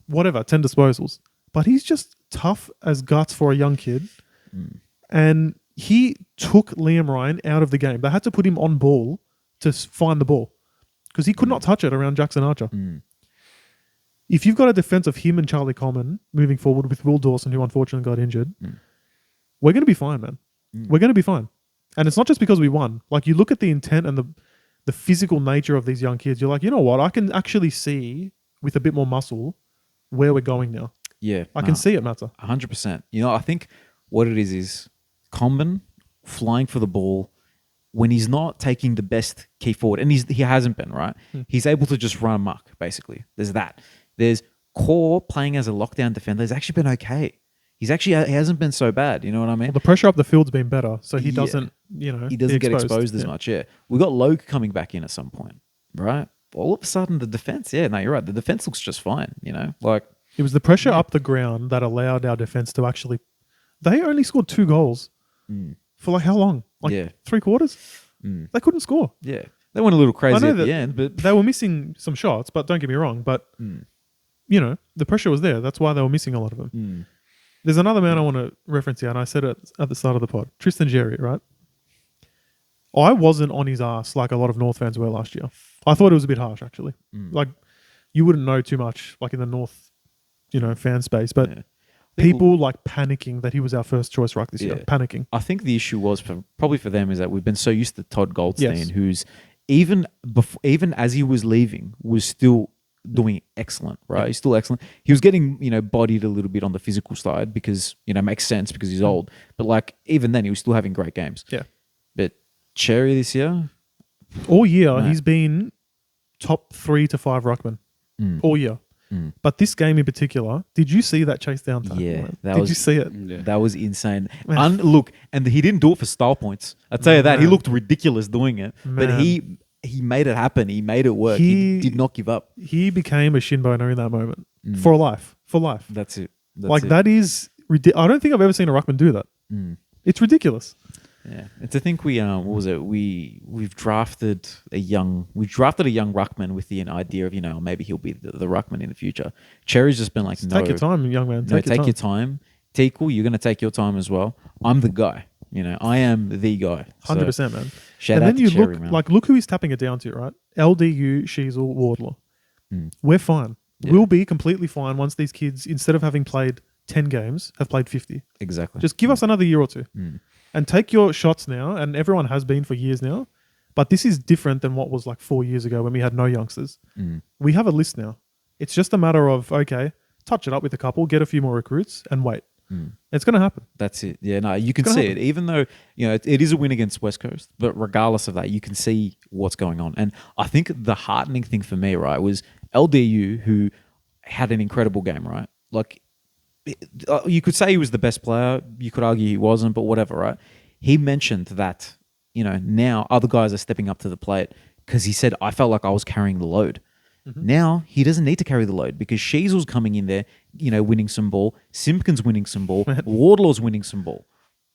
Speaker 2: whatever, 10 disposals. But he's just tough as guts for a young kid.
Speaker 1: Mm.
Speaker 2: And he took Liam Ryan out of the game. They had to put him on ball to find the ball because he could not touch it around Jackson Archer.
Speaker 1: Mm.
Speaker 2: If you've got a defense of him and Charlie Coleman moving forward with Will Dawson, who unfortunately got injured, we're going to be fine, man. We're going to be fine. And it's not just because we won. Like, you look at the intent and the physical nature of these young kids, you're like, you know what? I can actually see with a bit more muscle where we're going now.
Speaker 1: yeah,
Speaker 2: I can see it, Matter.
Speaker 1: 100%. You know, I think what it is Comben flying for the ball when he's not taking the best key forward, and he hasn't been, right? He's able to just run amok, basically. There's that. There's Core playing as a lockdown defender. He's actually been okay. He hasn't been so bad. You know what I mean?
Speaker 2: Well, the pressure up the field's been better, so he
Speaker 1: Yeah.
Speaker 2: doesn't,
Speaker 1: He doesn't
Speaker 2: be
Speaker 1: get exposed as
Speaker 2: Yeah.
Speaker 1: much. Yeah, we got Logue coming back in at some point, right? All of a sudden, the defense. Yeah, no, you're right. The defense looks just fine. You know, like
Speaker 2: It was the pressure up the ground that allowed our defense to actually. They only scored 2 goals for like how long? Like
Speaker 1: Yeah.
Speaker 2: 3 quarters. They couldn't score.
Speaker 1: yeah, they went a little
Speaker 2: I
Speaker 1: crazy
Speaker 2: know
Speaker 1: at the
Speaker 2: that
Speaker 1: end, but
Speaker 2: they were missing some shots, but don't get me wrong. But you know, the pressure was there. That's why they were missing a lot of them. There's another man I want to reference here, and I said it at the start of the pod. Tristan Jerry, right? I wasn't on his ass like a lot of North fans were last year. I thought it was a bit harsh, actually. Like, you wouldn't know too much, like in the North, fan space, but
Speaker 1: Yeah.
Speaker 2: people like panicking that he was our first choice ruck this year.
Speaker 1: Yeah.
Speaker 2: Panicking.
Speaker 1: I think the issue was probably for them is that we've been so used to Todd Goldstein,
Speaker 2: Yes.
Speaker 1: who's even as he was leaving, was still doing excellent, right? He's still excellent. He was getting, bodied a little bit on the physical side because, makes sense because he's old. But like even then, he was still having great games.
Speaker 2: Yeah.
Speaker 1: But Cherry this year,
Speaker 2: All year,
Speaker 1: Right.
Speaker 2: he's been top 3 to 5 ruckman. All year. But this game in particular, did you see that chase down tackle?
Speaker 1: Yeah,
Speaker 2: man?
Speaker 1: that
Speaker 2: Did
Speaker 1: was-
Speaker 2: you see it?
Speaker 3: Yeah.
Speaker 1: that was insane.
Speaker 2: Man.
Speaker 1: Look, and he didn't do it for style points. I'll tell you that. He
Speaker 2: Man.
Speaker 1: looked ridiculous doing it. But
Speaker 2: Man.
Speaker 1: he made it happen. He made it work. He
Speaker 2: He-
Speaker 1: did not give up.
Speaker 2: He became a shin boner in that moment for life. For life.
Speaker 1: That's it. That's
Speaker 2: Like
Speaker 1: it.
Speaker 2: that is I don't think I've ever seen a ruckman do that. It's ridiculous.
Speaker 1: Yeah, and to think what was it? We've drafted a young ruckman with the idea of maybe he'll be the ruckman in the future. Cherry's just been like, no,
Speaker 2: Take your time, young man.
Speaker 1: no,
Speaker 2: Take your time.
Speaker 1: Teakle, you're gonna take your time as well. I'm the guy. I am the guy. So,
Speaker 2: 100%, man.
Speaker 1: Shout
Speaker 2: And
Speaker 1: out
Speaker 2: then
Speaker 1: to
Speaker 2: you
Speaker 1: Cherry,
Speaker 2: look
Speaker 1: man.
Speaker 2: look who he's tapping it down to, right? LDU, Sheasel, Wardlaw. We're fine.
Speaker 1: Yeah.
Speaker 2: We'll be completely fine once these kids, instead of having played 10 games, have played 50.
Speaker 1: Exactly.
Speaker 2: Just give us another year or two. And take your shots now, and everyone has been for years now. But this is different than what was like 4 years ago when we had no youngsters. We have a list now. It's just a matter of, okay, touch it up with a couple, get a few more recruits, and wait. It's going to happen.
Speaker 1: That's it. Yeah, no, you can
Speaker 2: gonna
Speaker 1: see
Speaker 2: happen.
Speaker 1: it. Even though, it is a win against West Coast, but regardless of that, you can see what's going on. And I think the heartening thing for me, right, was LDU, who had an incredible game, right? Like, you could say he was the best player. You could argue he wasn't, but whatever, right? He mentioned that, now other guys are stepping up to the plate because he said, I felt like I was carrying the load. Now he doesn't need to carry the load because Sheasel's coming in there, winning some ball. Simpkins winning some ball. Wardlaw's winning some ball.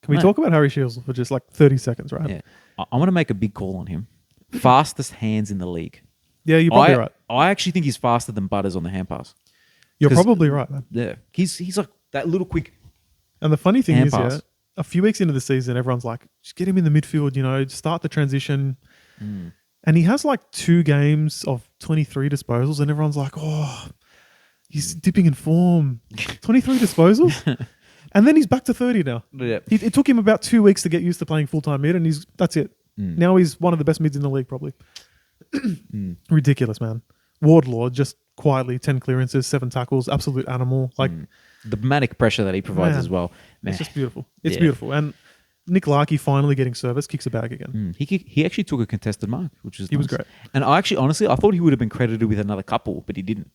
Speaker 2: Can we talk about Harry Shields for just like 30 seconds, right?
Speaker 1: Yeah. I want to make a big call on him. Fastest hands in the league.
Speaker 2: Yeah, you're probably right.
Speaker 1: I actually think he's faster than Butters on the hand pass.
Speaker 2: You're
Speaker 1: 'Cause-
Speaker 2: probably right, man.
Speaker 1: Yeah. He's like that little quick.
Speaker 2: And the funny thing
Speaker 1: Hand
Speaker 2: is,
Speaker 1: pass.
Speaker 2: a few weeks into the season, everyone's like, just get him in the midfield, start the transition. And he has like 2 games of 23 disposals, and everyone's like, oh, he's dipping in form. 23 disposals? And then he's back to 30 now.
Speaker 1: Yeah.
Speaker 2: It took him about 2 weeks to get used to playing full-time mid, and that's it. Now he's one of the best mids in the league, probably. Ridiculous, man. Wardlaw, just quietly, 10 clearances, 7 tackles, absolute animal. Like,
Speaker 1: The manic pressure that he provides
Speaker 2: Man,
Speaker 1: as well. Man.
Speaker 2: it's just beautiful. It's
Speaker 1: Yeah.
Speaker 2: beautiful. And Nick Larkey finally getting service, kicks a bag again.
Speaker 1: He actually took a contested mark, which was
Speaker 2: He was
Speaker 1: nice.
Speaker 2: great.
Speaker 1: And honestly, I thought he would have been credited with another couple, but he didn't.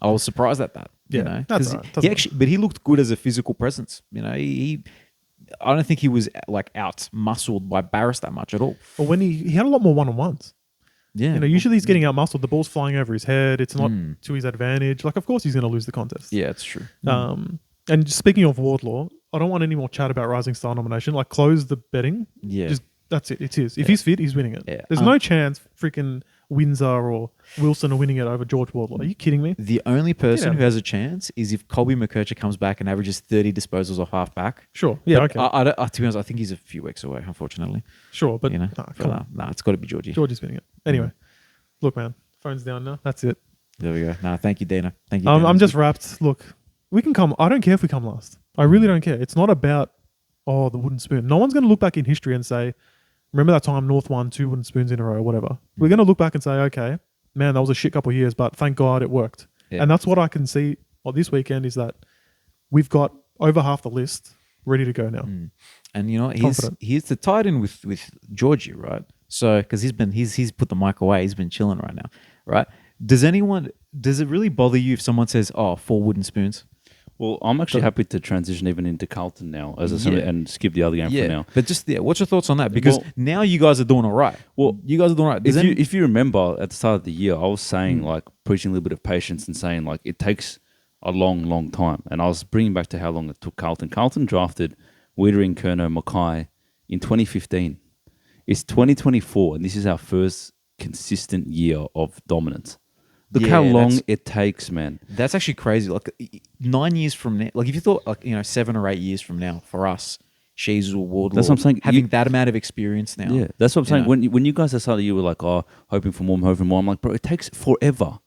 Speaker 1: I was surprised at that.
Speaker 2: Yeah, that's
Speaker 1: 'Cause
Speaker 2: all right.
Speaker 1: he
Speaker 2: Doesn't
Speaker 1: actually, but he looked good as a physical presence. I don't think he was like out muscled by Barris that much at all.
Speaker 2: But when he had a lot more one-on-ones.
Speaker 1: Yeah,
Speaker 2: Usually he's getting out muscled. The ball's flying over his head. It's not to his advantage. Like, of course he's going to lose the contest.
Speaker 1: yeah, it's true.
Speaker 2: And just speaking of Wardlaw, I don't want any more chat about Rising Star nomination. Like, close the betting.
Speaker 1: Yeah.
Speaker 2: Just, that's it. It's his. If he's fit, he's winning it.
Speaker 1: Yeah.
Speaker 2: There's no chance freaking Windsor or Wilson are winning it over George Wardlaw. Are you kidding me?
Speaker 1: The only person
Speaker 2: out.
Speaker 1: who has a chance is if Colby McKercher comes back and averages 30 disposals off half back.
Speaker 2: Sure. Yeah,
Speaker 1: But
Speaker 2: okay.
Speaker 1: to be honest, I think he's a few weeks away, unfortunately.
Speaker 2: Sure, but
Speaker 1: Nah,
Speaker 2: come on.
Speaker 1: it's got to be Georgie.
Speaker 2: George is winning it. Anyway, look, man. Phone's down now. That's it.
Speaker 1: There we go. Nah, thank you, Dana. Thank you.
Speaker 2: I'm just wrapped. Look, we can come. I don't care if we come last. I really don't care. It's not about, the wooden spoon. No one's going to look back in history and say, remember that time North won 2 wooden spoons in a row or whatever. We're going to look back and say, okay, man, that was a shit couple of years, but thank God it worked.
Speaker 1: Yeah.
Speaker 2: And that's what I can see this weekend is that we've got over half the list ready to go now.
Speaker 1: And
Speaker 2: Confident.
Speaker 1: he's the tied in with Georgie, right? So because he's put the mic away, he's been chilling right now, right? Does it really bother you if someone says, 4 wooden spoons?
Speaker 3: Well, I'm actually happy to transition even into Carlton now
Speaker 1: Yeah.
Speaker 3: and skip the other game for now.
Speaker 1: But what's your thoughts on that? Because now you guys are doing all right.
Speaker 3: Well,
Speaker 1: You guys are doing all right.
Speaker 3: If you remember at the start of the year, I was saying like preaching a little bit of patience and saying like it takes a long, long time. And I was bringing back to how long it took Carlton. Carlton drafted Wiedering, Kerner, Mackay in 2015. It's 2024, and this is our first consistent year of dominance. Look how long it takes, man.
Speaker 1: That's actually crazy. Like 9 years from now, like if you thought 7 or 8 years from now for us, Shea's or Wardlaw,
Speaker 3: That's what I'm saying.
Speaker 1: having that amount of experience now.
Speaker 3: Yeah, that's what I'm saying.
Speaker 1: know.
Speaker 3: When you guys decided you were like, hoping for more, hoping for more. I'm like, bro, it takes forever.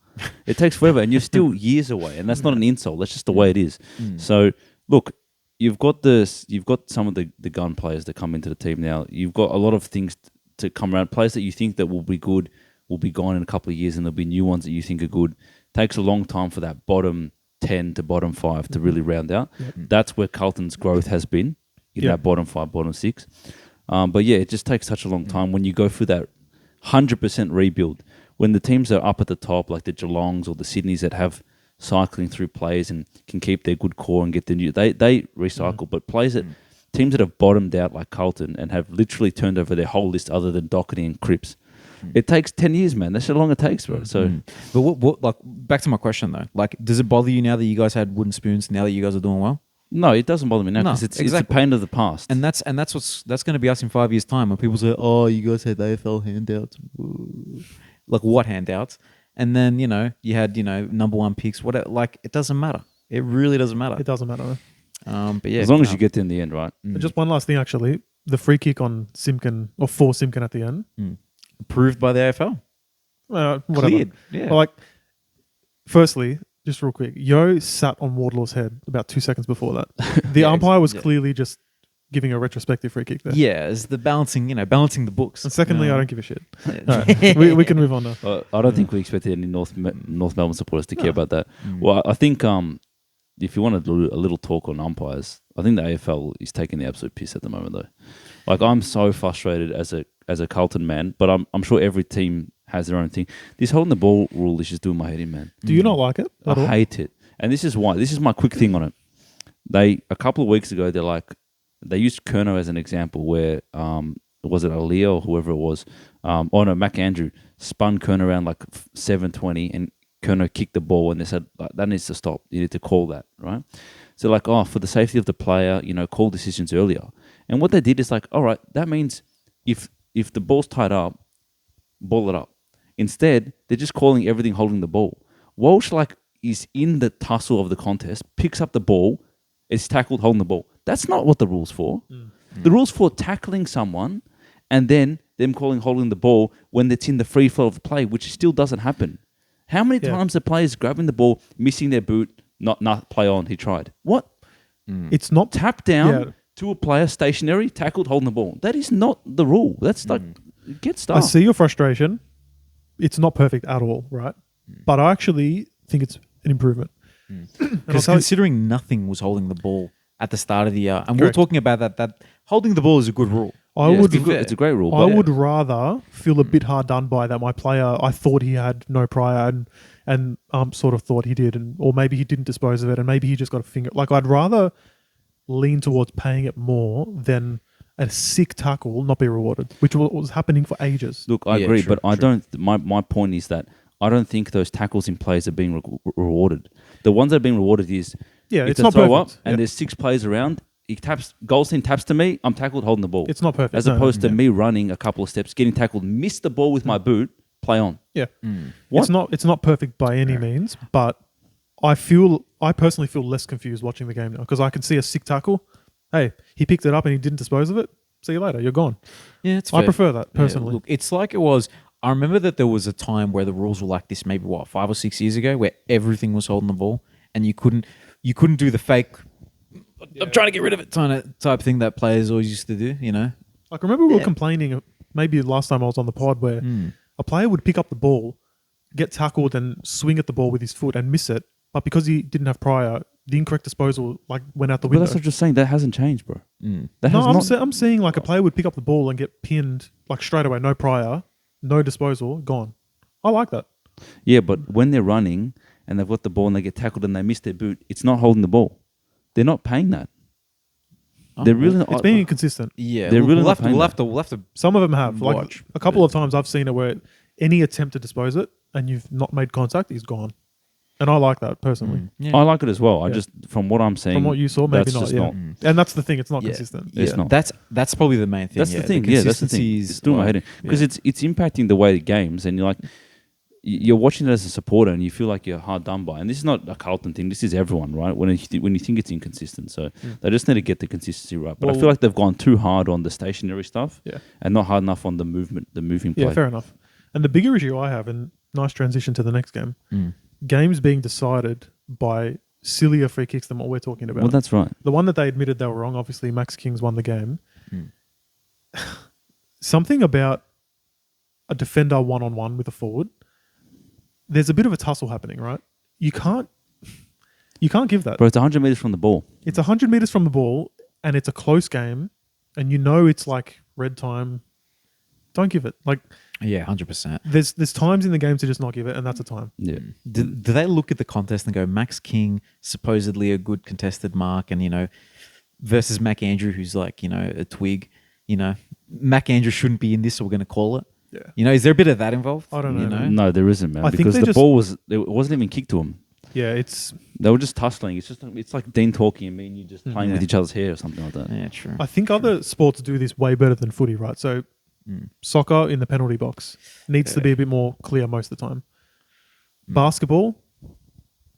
Speaker 3: It takes forever, and you're still years away. And that's not an insult. That's just the way it is. So look, you've got some of the gun players that come into the team now. You've got a lot of things to come around. Players that you think that will be good will be gone in a couple of years, and there'll be new ones that you think are good. Takes a long time for that bottom 10 to bottom 5 to really round out. That's where Carlton's growth has been in that bottom 5, bottom 6. But yeah, it just takes such a long time when you go through that 100% rebuild. When the teams are up at the top, like the Geelongs or the Sydneys that have cycling through players and can keep their good core and get the new, they recycle. But players teams that have bottomed out like Carlton and have literally turned over their whole list other than Doherty and Cripps. It takes 10 years, man. That's how long it takes, bro. So,
Speaker 1: But what like back to my question though, like does it bother you now that you guys had wooden spoons? Now that you guys are doing well,
Speaker 3: no, it doesn't bother me now
Speaker 1: No,
Speaker 3: because it's
Speaker 1: exactly.
Speaker 3: a pain of the past.
Speaker 1: and that's going to be us in 5 years' time when people say, "Oh, you guys had AFL handouts." Ooh. Like what handouts? And then you had number 1 picks. What like it doesn't matter. It really doesn't matter.
Speaker 2: It doesn't matter.
Speaker 1: But yeah,
Speaker 3: as long as you get there in the end, right?
Speaker 2: Just one last thing, actually. The free kick on Simpkin, or for Simpkin at the end.
Speaker 1: approved by the AFL.
Speaker 2: Whatever.
Speaker 1: Cleared. Yeah.
Speaker 2: But, like, firstly, just real quick, Yo sat on Wardlaw's head about 2 seconds before that. The
Speaker 1: Yeah,
Speaker 2: umpire was
Speaker 1: yeah.
Speaker 2: clearly just giving a retrospective free kick there.
Speaker 1: Yeah, it's the balancing the books.
Speaker 2: And secondly,
Speaker 1: No.
Speaker 2: I don't give a shit. All right, we can move on now.
Speaker 3: I don't think we expected any North Melbourne supporters to care about that. Well, I think if you want to do a little talk on umpires, I think the AFL is taking the absolute piss at the moment, though. Like, I'm so frustrated as a Carlton man, but I'm sure every team has their own thing. This holding the ball rule is just doing my head in, man.
Speaker 2: Do you not like it at all?
Speaker 3: I hate it, and this is why. This is my quick thing on it. A couple of weeks ago, they used Kerno as an example where was it Aaliyah or whoever it was? Mac Andrew spun Kerno around like 720 and Kerno kicked the ball, and they said that needs to stop. You need to call that, right? So like, for the safety of the player, call decisions earlier. And what they did is like, all right, that means if the ball's tied up, ball it up. Instead, they're just calling everything holding the ball. Walsh is in the tussle of the contest, picks up the ball, is tackled holding the ball. That's not what the rule's for. The rule's for tackling someone and then them calling holding the ball when it's in the free flow of the play, which still doesn't happen. How many times are players grabbing the ball, missing their boot, not play on, he tried? What?
Speaker 2: It's not
Speaker 3: Tap down to a player, stationary, tackled, holding the ball. That is not the rule. That's like, get
Speaker 2: I
Speaker 3: started.
Speaker 2: see your frustration. It's not perfect at all, right? But I actually think it's an improvement.
Speaker 1: Because considering nothing was holding the ball at the start of the year, and we're
Speaker 2: Correct.
Speaker 1: talking about that holding the ball is a good rule.
Speaker 3: It's a great rule.
Speaker 2: I
Speaker 3: but
Speaker 2: would rather feel a bit hard done by that my player, I thought he had no prior and sort of thought he did, or maybe he didn't dispose of it and maybe he just got a finger. Like, I'd rather lean towards paying it more than a sick tackle not be rewarded, which was happening for ages.
Speaker 3: Look, I
Speaker 1: Yeah,
Speaker 3: agree,
Speaker 1: true,
Speaker 3: but I don't. My point is that I don't think those tackles in plays are being rewarded. The ones that are being rewarded is
Speaker 2: It's
Speaker 3: a
Speaker 2: not
Speaker 3: throw
Speaker 2: perfect.
Speaker 3: up and there's 6 players around. He taps, Goldstein taps to me, I'm tackled holding the ball.
Speaker 2: It's not perfect.
Speaker 3: As
Speaker 2: No,
Speaker 3: opposed to me running a couple of steps, getting tackled, miss the ball with my boot, play on.
Speaker 2: Yeah.
Speaker 3: What?
Speaker 2: It's not perfect by any means, but I personally feel less confused watching the game now because I can see a sick tackle. Hey, he picked it up and he didn't dispose of it. See you later. You're gone.
Speaker 1: Yeah, it's
Speaker 2: I
Speaker 1: fair.
Speaker 2: prefer that personally.
Speaker 1: Yeah, look, it's like it was. I remember that there was a time where the rules were like this, maybe 5 or 6 years ago, where everything was holding the ball and you couldn't do the fake. I'm trying to get rid of it type thing that players always used to do.
Speaker 2: Like, remember we were complaining maybe last time I was on the pod where a player would pick up the ball, get tackled and swing at the ball with his foot and miss it, but because he didn't have prior, the incorrect disposal went out the
Speaker 3: But
Speaker 2: window.
Speaker 3: that's what I'm just saying. That hasn't changed, bro. That has not.
Speaker 2: I'm saying like a player would pick up the ball and get pinned like straight away, no prior, no disposal, gone. I like that.
Speaker 3: Yeah, but when they're running and they've got the ball and they get tackled and they miss their boot, it's not holding the ball. They're not paying that. They're really not.
Speaker 2: It's being inconsistent.
Speaker 1: Yeah,
Speaker 3: They're really
Speaker 1: we'll
Speaker 3: not
Speaker 1: have to.
Speaker 3: paying
Speaker 1: We'll have to.
Speaker 2: Some of them have. Like
Speaker 1: Watch.
Speaker 2: a couple of times I've seen it where any attempt to dispose it and you've not made contact is gone. And I like that personally.
Speaker 1: Yeah.
Speaker 3: I like it as well. I
Speaker 2: Yeah.
Speaker 3: just, from what I'm seeing,
Speaker 2: From what you saw, maybe
Speaker 3: that's
Speaker 2: not.
Speaker 3: just
Speaker 2: Yeah.
Speaker 3: not.
Speaker 2: And that's the thing. It's not
Speaker 1: Yeah.
Speaker 2: consistent.
Speaker 1: Yeah,
Speaker 3: It's not.
Speaker 1: That's probably the main thing.
Speaker 3: That's the thing. Yeah, that's the thing.
Speaker 1: consistency
Speaker 3: It's
Speaker 1: is
Speaker 3: doing my
Speaker 1: like-
Speaker 3: head in because it's impacting the way the games, and you're like, you're watching it as a supporter, and you feel like you're hard done by. And this is not a Carlton thing. This is everyone, right? When you think it's inconsistent, so they just need to get the consistency right. But I
Speaker 2: Well-
Speaker 3: feel like they've gone too hard on the stationary stuff,
Speaker 2: Yeah.
Speaker 3: and not hard enough on the moving play.
Speaker 2: Yeah, fair enough. And the bigger issue I have, and nice transition to the next game,
Speaker 1: Mm.
Speaker 2: games being decided by sillier free kicks than what we're talking about.
Speaker 3: Well, that's right.
Speaker 2: The one that they admitted they were wrong, obviously Max Kings won the game. Something about a defender one-on-one with a forward, there's a bit of a tussle happening, right? You can't give that.
Speaker 3: Bro, it's 100 meters from the ball.
Speaker 2: It's 100 meters from the ball and it's a close game and you know it's like red time. Don't give it. Like,
Speaker 1: Yeah, 100%.
Speaker 2: there's times in the game to just not give it, and that's a time.
Speaker 3: Yeah.
Speaker 1: Do they look at the contest and go, Max King, supposedly a good contested mark, and versus Mac Andrew, who's like a twig. Mac Andrew shouldn't be in this, so we're going to call it.
Speaker 2: Yeah.
Speaker 1: Is there a bit of that involved?
Speaker 2: I don't know.
Speaker 3: No, there isn't, man.
Speaker 2: I think
Speaker 3: Because
Speaker 2: they
Speaker 3: the
Speaker 2: just-
Speaker 3: ball it wasn't even kicked to him.
Speaker 2: Yeah, it's.
Speaker 3: They were just tussling. It's like Dean talking and me and you just playing with
Speaker 1: Yeah.
Speaker 3: each other's hair or something like that.
Speaker 1: Yeah, true.
Speaker 2: I think other sports do this way better than footy, right? So, soccer in the penalty box needs to be a bit more clear most of the time. Basketball,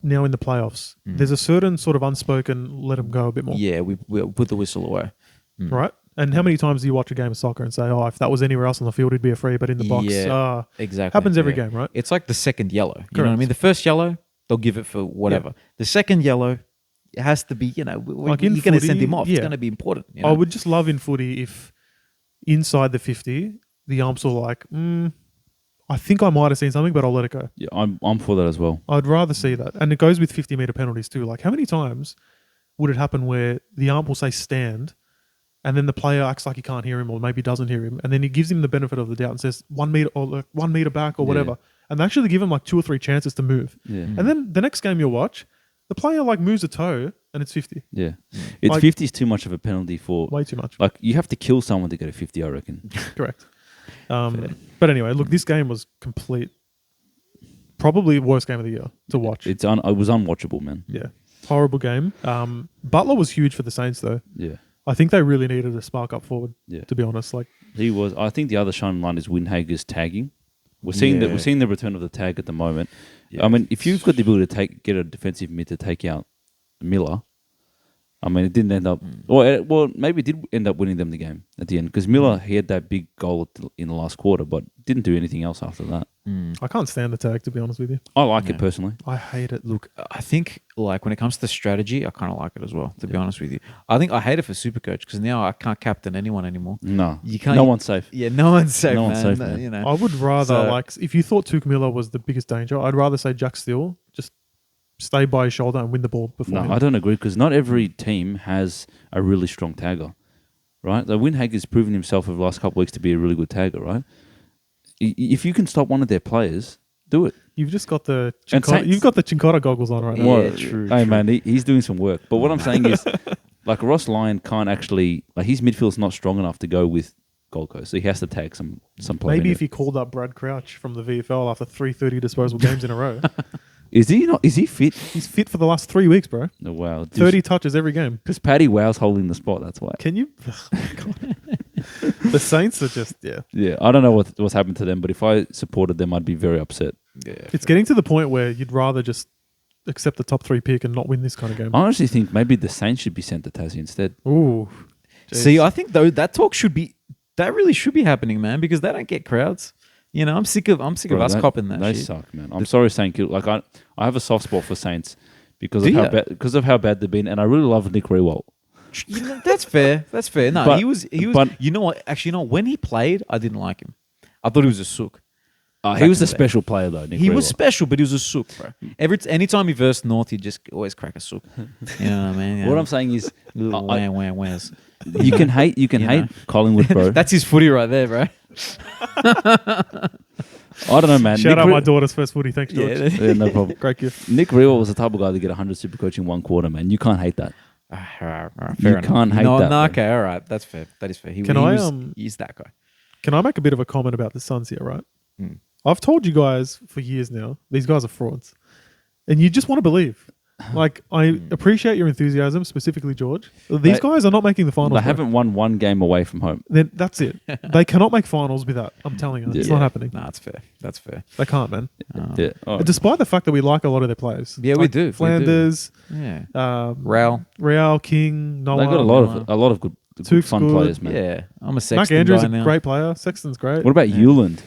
Speaker 2: now in the playoffs, there's a certain sort of unspoken let them go a bit more,
Speaker 1: Yeah, we'll put the whistle away.
Speaker 2: right? And how many times do you watch a game of soccer and say, "Oh, if that was anywhere else on the field, it'd be a free," but in the box,
Speaker 1: Yeah. Exactly.
Speaker 2: happens every
Speaker 1: Yeah.
Speaker 2: game, right?
Speaker 1: It's like the second yellow. You know what I
Speaker 2: Correct.
Speaker 1: mean? The first yellow, they'll give it for whatever. The second yellow, it has to be,
Speaker 2: Like
Speaker 1: you're
Speaker 2: in
Speaker 1: going to send
Speaker 2: footy,
Speaker 1: him off.
Speaker 2: yeah.
Speaker 1: It's going to be important.
Speaker 2: I would just love in footy if inside the 50, the umps were like, I think I might have seen something, but I'll let it go.
Speaker 3: Yeah, I'm for that as well.
Speaker 2: I'd rather see that. And it goes with 50-meter penalties too. Like, how many times would it happen where the ump will say stand, and then the player acts like he can't hear him or maybe doesn't hear him, and then he gives him the benefit of the doubt and says 1 meter or like 1 meter back or whatever, and they actually give him like 2 or 3 chances to move.
Speaker 3: Yeah.
Speaker 2: And then the next game you'll watch, the player like moves a toe and it's 50.
Speaker 3: Yeah. It's
Speaker 2: Like-
Speaker 3: 50 is too much of a penalty for
Speaker 2: Way too much.
Speaker 3: like you have to kill someone to get a 50, I reckon.
Speaker 2: Correct. But anyway, look, this game was probably worst game of the year to watch.
Speaker 3: It was unwatchable, man.
Speaker 2: Yeah. Horrible game. Butler was huge for the Saints though.
Speaker 3: Yeah.
Speaker 2: I think they really needed a spark up forward,
Speaker 3: Yeah.
Speaker 2: to be honest. Like,
Speaker 3: He was. I think the other shining line is Windhager's tagging. We're seeing that.
Speaker 1: Yeah.
Speaker 3: We're seeing the return of the tag at the moment.
Speaker 1: Yeah.
Speaker 3: I mean, if you've got the ability to get a defensive mid to take out Miller, I mean, it didn't end up. Well, maybe it did end up winning them the game at the end because Miller he had that big goal in the last quarter, but didn't do anything else after that.
Speaker 2: I can't stand the tag, to be honest with you.
Speaker 3: I like
Speaker 1: Yeah.
Speaker 3: it personally.
Speaker 2: I hate it.
Speaker 1: Look, I think like when it comes to strategy, I kind of like it as well. To be honest with you, I think I hate it for Supercoach because now I can't captain anyone anymore.
Speaker 3: No,
Speaker 1: You can't.
Speaker 3: no one's safe.
Speaker 1: Yeah, no one's safe.
Speaker 3: No
Speaker 1: man.
Speaker 3: one's safe, man.
Speaker 1: You know,
Speaker 2: I would rather,
Speaker 1: So-
Speaker 2: like, if you thought Tuke Miller was the biggest danger, I'd rather say Jack Steele just stay by his shoulder and win the ball before
Speaker 3: No,
Speaker 2: him.
Speaker 3: I don't agree because not every team has a really strong tagger, right? The Windhager's proven himself over the last couple of weeks to be a really good tagger, right? If you can stop one of their players, do it.
Speaker 2: You've just got the
Speaker 3: And
Speaker 2: Chincotta,
Speaker 3: Saints-
Speaker 2: you've got the Chincotta goggles on right now.
Speaker 1: Yeah,
Speaker 3: Well,
Speaker 1: true,
Speaker 3: Hey
Speaker 1: true.
Speaker 3: man, he's doing some work. But what I'm saying is, like Ross Lyon can't actually like his midfield's not strong enough to go with Gold Coast, so he has to tag some play.
Speaker 2: Maybe if he called up Brad Crouch from the VFL after 330 disposable games in a row.
Speaker 3: is he not? Is he fit?
Speaker 2: He's fit for the last 3 weeks, bro.
Speaker 3: No, wow,
Speaker 2: 30 touches every game.
Speaker 3: because Paddy Wow's holding the spot. That's why.
Speaker 2: Can you? The Saints are just, yeah.
Speaker 3: Yeah, I don't know what's happened to them, but if I supported them, I'd be very upset.
Speaker 1: yeah,
Speaker 2: It's getting to the point where you'd rather just accept the top 3 pick and not win this kind of game.
Speaker 3: I honestly think maybe the Saints should be sent to Tassie instead.
Speaker 2: Ooh.
Speaker 1: See, I think though that talk really should be happening, man, because they don't get crowds. You know, I'm sick of
Speaker 3: Bro,
Speaker 1: us copping that
Speaker 3: They
Speaker 1: shit.
Speaker 3: suck, man. I'm sorry, Saint Kilda. Like I have a soft spot for Saints because
Speaker 1: Do ya?
Speaker 3: of how bad they've been, and I really love Nick Rewalt.
Speaker 1: You know, that's fair. That's fair. No,
Speaker 3: But-
Speaker 1: he was.
Speaker 3: but-
Speaker 1: You know what? Actually, no. When he played, I didn't like him. I thought he was a sook.
Speaker 3: He was
Speaker 1: in
Speaker 3: a
Speaker 1: the day.
Speaker 3: special player though. Nick
Speaker 1: He was
Speaker 3: Rewalt.
Speaker 1: special, but he was a sook, bro. Anytime he versed North, he'd just always crack a sook. You know what I mean?
Speaker 3: What I'm saying is,
Speaker 1: Little
Speaker 3: I-
Speaker 1: wham.
Speaker 3: you can hate
Speaker 1: You know.
Speaker 3: Collingwood, bro.
Speaker 1: That's his footy right there, bro.
Speaker 3: I don't know, man.
Speaker 2: Shout
Speaker 3: Nick
Speaker 2: out
Speaker 3: Re-
Speaker 2: my daughter's first footy. Thanks, George.
Speaker 1: Yeah.
Speaker 3: Yeah, no problem.
Speaker 2: Great gift.
Speaker 3: Nick Rewalt was the type of guy to get 100 Supercoach in one quarter, man. You can't hate that.
Speaker 1: All right,
Speaker 3: You
Speaker 1: fair enough.
Speaker 3: can't hate
Speaker 1: no,
Speaker 3: that,
Speaker 1: No,
Speaker 3: bro.
Speaker 1: okay, all right. That's fair. That is fair. He's that guy.
Speaker 2: Can I make a bit of a comment about the Suns here, right?
Speaker 1: Mm.
Speaker 2: I've told you guys for years now, these guys are frauds. And you just want to believe. Like, I appreciate your enthusiasm, specifically George. These guys are not making the finals.
Speaker 3: They
Speaker 2: bro.
Speaker 3: haven't won one game away from home.
Speaker 2: Then that's it. They cannot make finals with that. I'm telling you. It's
Speaker 3: Yeah.
Speaker 2: not happening.
Speaker 1: No, that's fair. That's fair.
Speaker 2: They can't, man.
Speaker 3: Yeah. Oh.
Speaker 2: Despite the fact that we like a lot of their players.
Speaker 1: Yeah, we
Speaker 2: Like
Speaker 1: do. We do.
Speaker 2: Flanders,
Speaker 1: Yeah.
Speaker 2: Real, King, Noah.
Speaker 3: They got a lot of good
Speaker 2: Tuke's
Speaker 3: fun
Speaker 2: good.
Speaker 3: players, man.
Speaker 1: Yeah. I'm a
Speaker 2: Mac
Speaker 1: Sexton
Speaker 2: Andrews
Speaker 1: guy
Speaker 2: a
Speaker 1: now.
Speaker 2: great player. Sexton's great.
Speaker 3: What about Euland?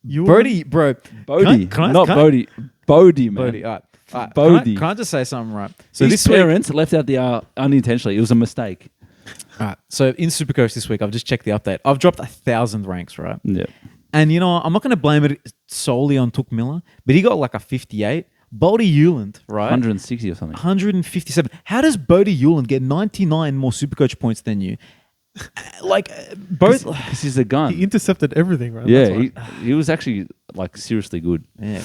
Speaker 2: You
Speaker 1: Brody, bro.
Speaker 3: Bodie,
Speaker 1: Can I-
Speaker 3: not
Speaker 1: can I-
Speaker 3: Bodie. Bodie, man.
Speaker 1: Bodie. All right. All right.
Speaker 3: Bodie.
Speaker 1: Can I just say something, right? So
Speaker 3: His
Speaker 1: this week,
Speaker 3: parents left out the R unintentionally. It was a mistake.
Speaker 1: all right. So in Supercoach this week, I've just checked the update. I've dropped 1,000 ranks, right?
Speaker 3: Yeah.
Speaker 1: And you know, I'm not going to blame it solely on Took Miller, but he got like a 58. Bodie Euland, right?
Speaker 3: 160 or something.
Speaker 1: 157. How does Bodie Euland get 99 more Supercoach points than you? Both.
Speaker 3: Because he's a gun.
Speaker 2: He intercepted everything, right?
Speaker 3: Yeah,
Speaker 2: That's why.
Speaker 3: he was actually like seriously good.
Speaker 1: Yeah.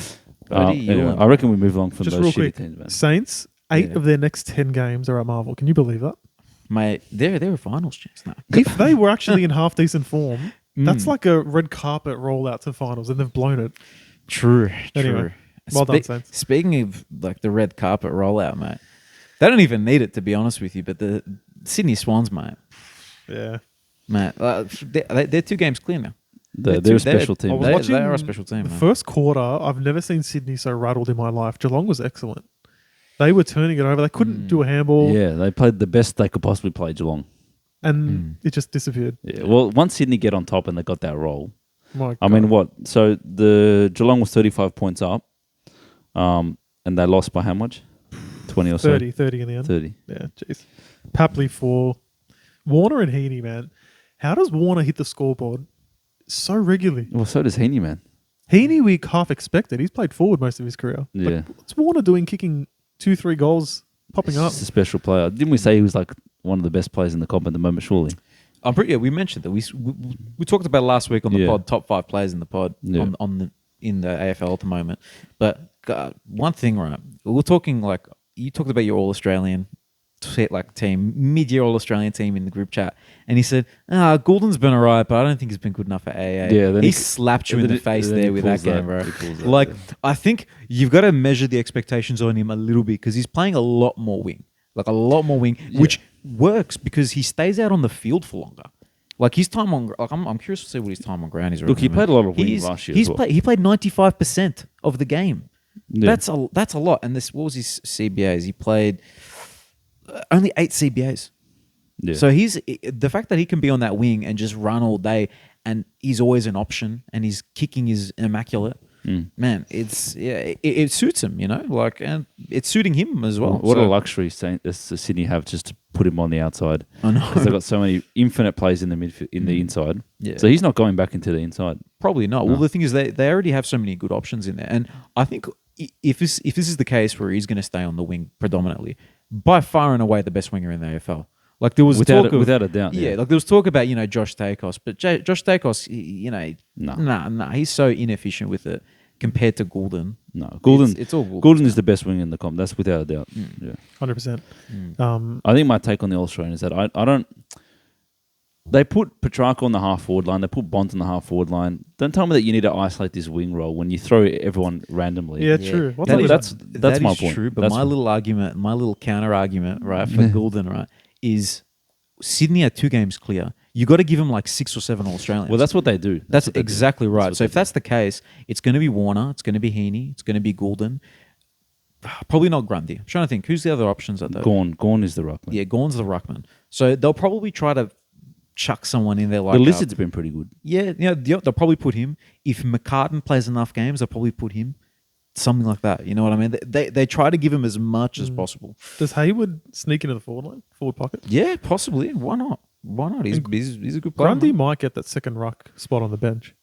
Speaker 1: Bodie
Speaker 3: Anyway,
Speaker 1: Euland.
Speaker 3: I reckon we move along from
Speaker 2: Just
Speaker 3: those
Speaker 2: real
Speaker 3: shitty
Speaker 2: quick,
Speaker 3: teams, man.
Speaker 2: Saints, 8
Speaker 1: Yeah.
Speaker 2: of their next 10 games are at Marvel. Can you believe that?
Speaker 1: Mate, they're a finals chance now.
Speaker 2: If they were actually in half decent form, that's
Speaker 1: Mm.
Speaker 2: like a red carpet rollout to finals, and they've blown it.
Speaker 1: True.
Speaker 2: Anyway,
Speaker 1: True.
Speaker 2: well done, Saints.
Speaker 1: Speaking of like the red carpet rollout, mate, they don't even need it to be honest with you. But the Sydney Swans, mate,
Speaker 2: Yeah.
Speaker 1: they're 2 games clear now.
Speaker 3: They're
Speaker 1: two-
Speaker 3: a special team.
Speaker 2: I was
Speaker 1: They,
Speaker 2: watching
Speaker 1: they are a special team.
Speaker 2: The
Speaker 1: man.
Speaker 2: first quarter, I've never seen Sydney so rattled in my life. Geelong was excellent. They were turning it over. They couldn't do a handball,
Speaker 3: Yeah, they played the best they could possibly play Geelong.
Speaker 2: and it just disappeared.
Speaker 3: Yeah. Well, once Sydney get on top and they got that roll,
Speaker 2: My
Speaker 3: I
Speaker 2: God.
Speaker 3: mean, what? So the Geelong was 35 points up, and they lost by how much? 20 or so.
Speaker 2: 30 in the end.
Speaker 3: 30.
Speaker 2: Yeah, jeez. Papley 4. Warner and Heaney, man. How does Warner hit the scoreboard so regularly?
Speaker 3: Well, so does Heaney, man.
Speaker 2: Heaney, we half expected. He's played forward most of his career.
Speaker 3: Yeah.
Speaker 2: But what's Warner doing, kicking 2-3 goals, popping
Speaker 3: He's
Speaker 2: up?
Speaker 3: just a special player. Didn't we say he was like one of the best players in the comp at the moment? Surely.
Speaker 1: We mentioned that we talked about it last week on the
Speaker 3: Yeah.
Speaker 1: pod, top 5 players in the pod
Speaker 3: Yeah.
Speaker 1: in the AFL at the moment. But one thing, right? We're talking like you talked about your All Australian team, mid-year All Australian team in the group chat, and he said, Goulden's been alright, but I don't think he's been good enough for AA.
Speaker 3: Yeah, then
Speaker 1: he
Speaker 3: he-
Speaker 1: slapped you in the face
Speaker 3: then he
Speaker 1: there with that
Speaker 3: pulls that.
Speaker 1: game, bro.
Speaker 3: He pulls that,
Speaker 1: Like,
Speaker 3: yeah.
Speaker 1: I think you've got to measure the expectations on him a little bit because he's playing a lot more wing, which works because he stays out on the field for longer. Like his time on, like I'm curious to see what his time on ground is.
Speaker 3: Look, he played a lot of wing last year as well.
Speaker 1: He played 95% of the game.
Speaker 3: Yeah.
Speaker 1: That's a lot. And what was his CBAs? He played only 8 CBAs.
Speaker 3: Yeah.
Speaker 1: So the fact that he can be on that wing and just run all day, and he's always an option, and his kicking is immaculate. Man, it suits him, and it's suiting him as well.
Speaker 3: What a luxury Sydney have just to put him on the outside.
Speaker 1: I know.
Speaker 3: Because they've got so many infinite plays in the midfield, in the inside.
Speaker 1: Yeah.
Speaker 3: So he's not going back into the inside.
Speaker 1: Probably not.
Speaker 3: No.
Speaker 1: Well, the thing is, they already have so many good options in there, and I think if this is the case where he's going to stay on the wing predominantly, by far and away the best winger in the AFL. Like there was
Speaker 3: Without
Speaker 1: talk
Speaker 3: without a doubt.
Speaker 1: yeah, like there was talk about Josh Dacos, but Josh Dacos,
Speaker 3: No.
Speaker 1: he's so inefficient with it compared to Goulden.
Speaker 3: No, Goulden.
Speaker 1: It's all Goulden.
Speaker 3: Goulden is the best winger in the comp. That's without a doubt. Yeah.
Speaker 2: 100%.
Speaker 3: I think my take on the All-Australian is that I don't. They put Petrarca on the half-forward line. They put Bont on the half-forward line. Don't tell me that you need to isolate this wing role when you throw everyone randomly.
Speaker 2: Yeah, true. What's
Speaker 1: That
Speaker 2: up
Speaker 1: is-
Speaker 2: with
Speaker 3: that's
Speaker 1: that
Speaker 3: my
Speaker 1: is
Speaker 3: point.
Speaker 1: true, but
Speaker 3: That's
Speaker 1: my little counter argument, right, for Goulden, right, is Sydney are 2 games clear. You got to give him like 6 or 7 Australians.
Speaker 3: Well, that's what they do.
Speaker 1: That's
Speaker 3: what they do.
Speaker 1: exactly right.
Speaker 3: what
Speaker 1: So
Speaker 3: they
Speaker 1: if that's the case, it's going to be Warner, it's going to be Heaney, it's going to be Goulden. Probably not Grundy. I'm trying to think. Who's the other options at that?
Speaker 3: Gorn is the ruckman.
Speaker 1: Yeah, Gorn's the ruckman. So they'll probably try to chuck someone in there like
Speaker 3: The Lizard's been pretty good.
Speaker 1: they'll probably put him. If McCartan plays enough games, they'll probably put him. Something like that. You know what I mean? They try to give him as much as possible.
Speaker 2: Does Hayward sneak into the forward pocket?
Speaker 1: Yeah, possibly. Why not? He's a good player.
Speaker 2: Grundy
Speaker 1: man.
Speaker 2: might get that second ruck spot on the bench.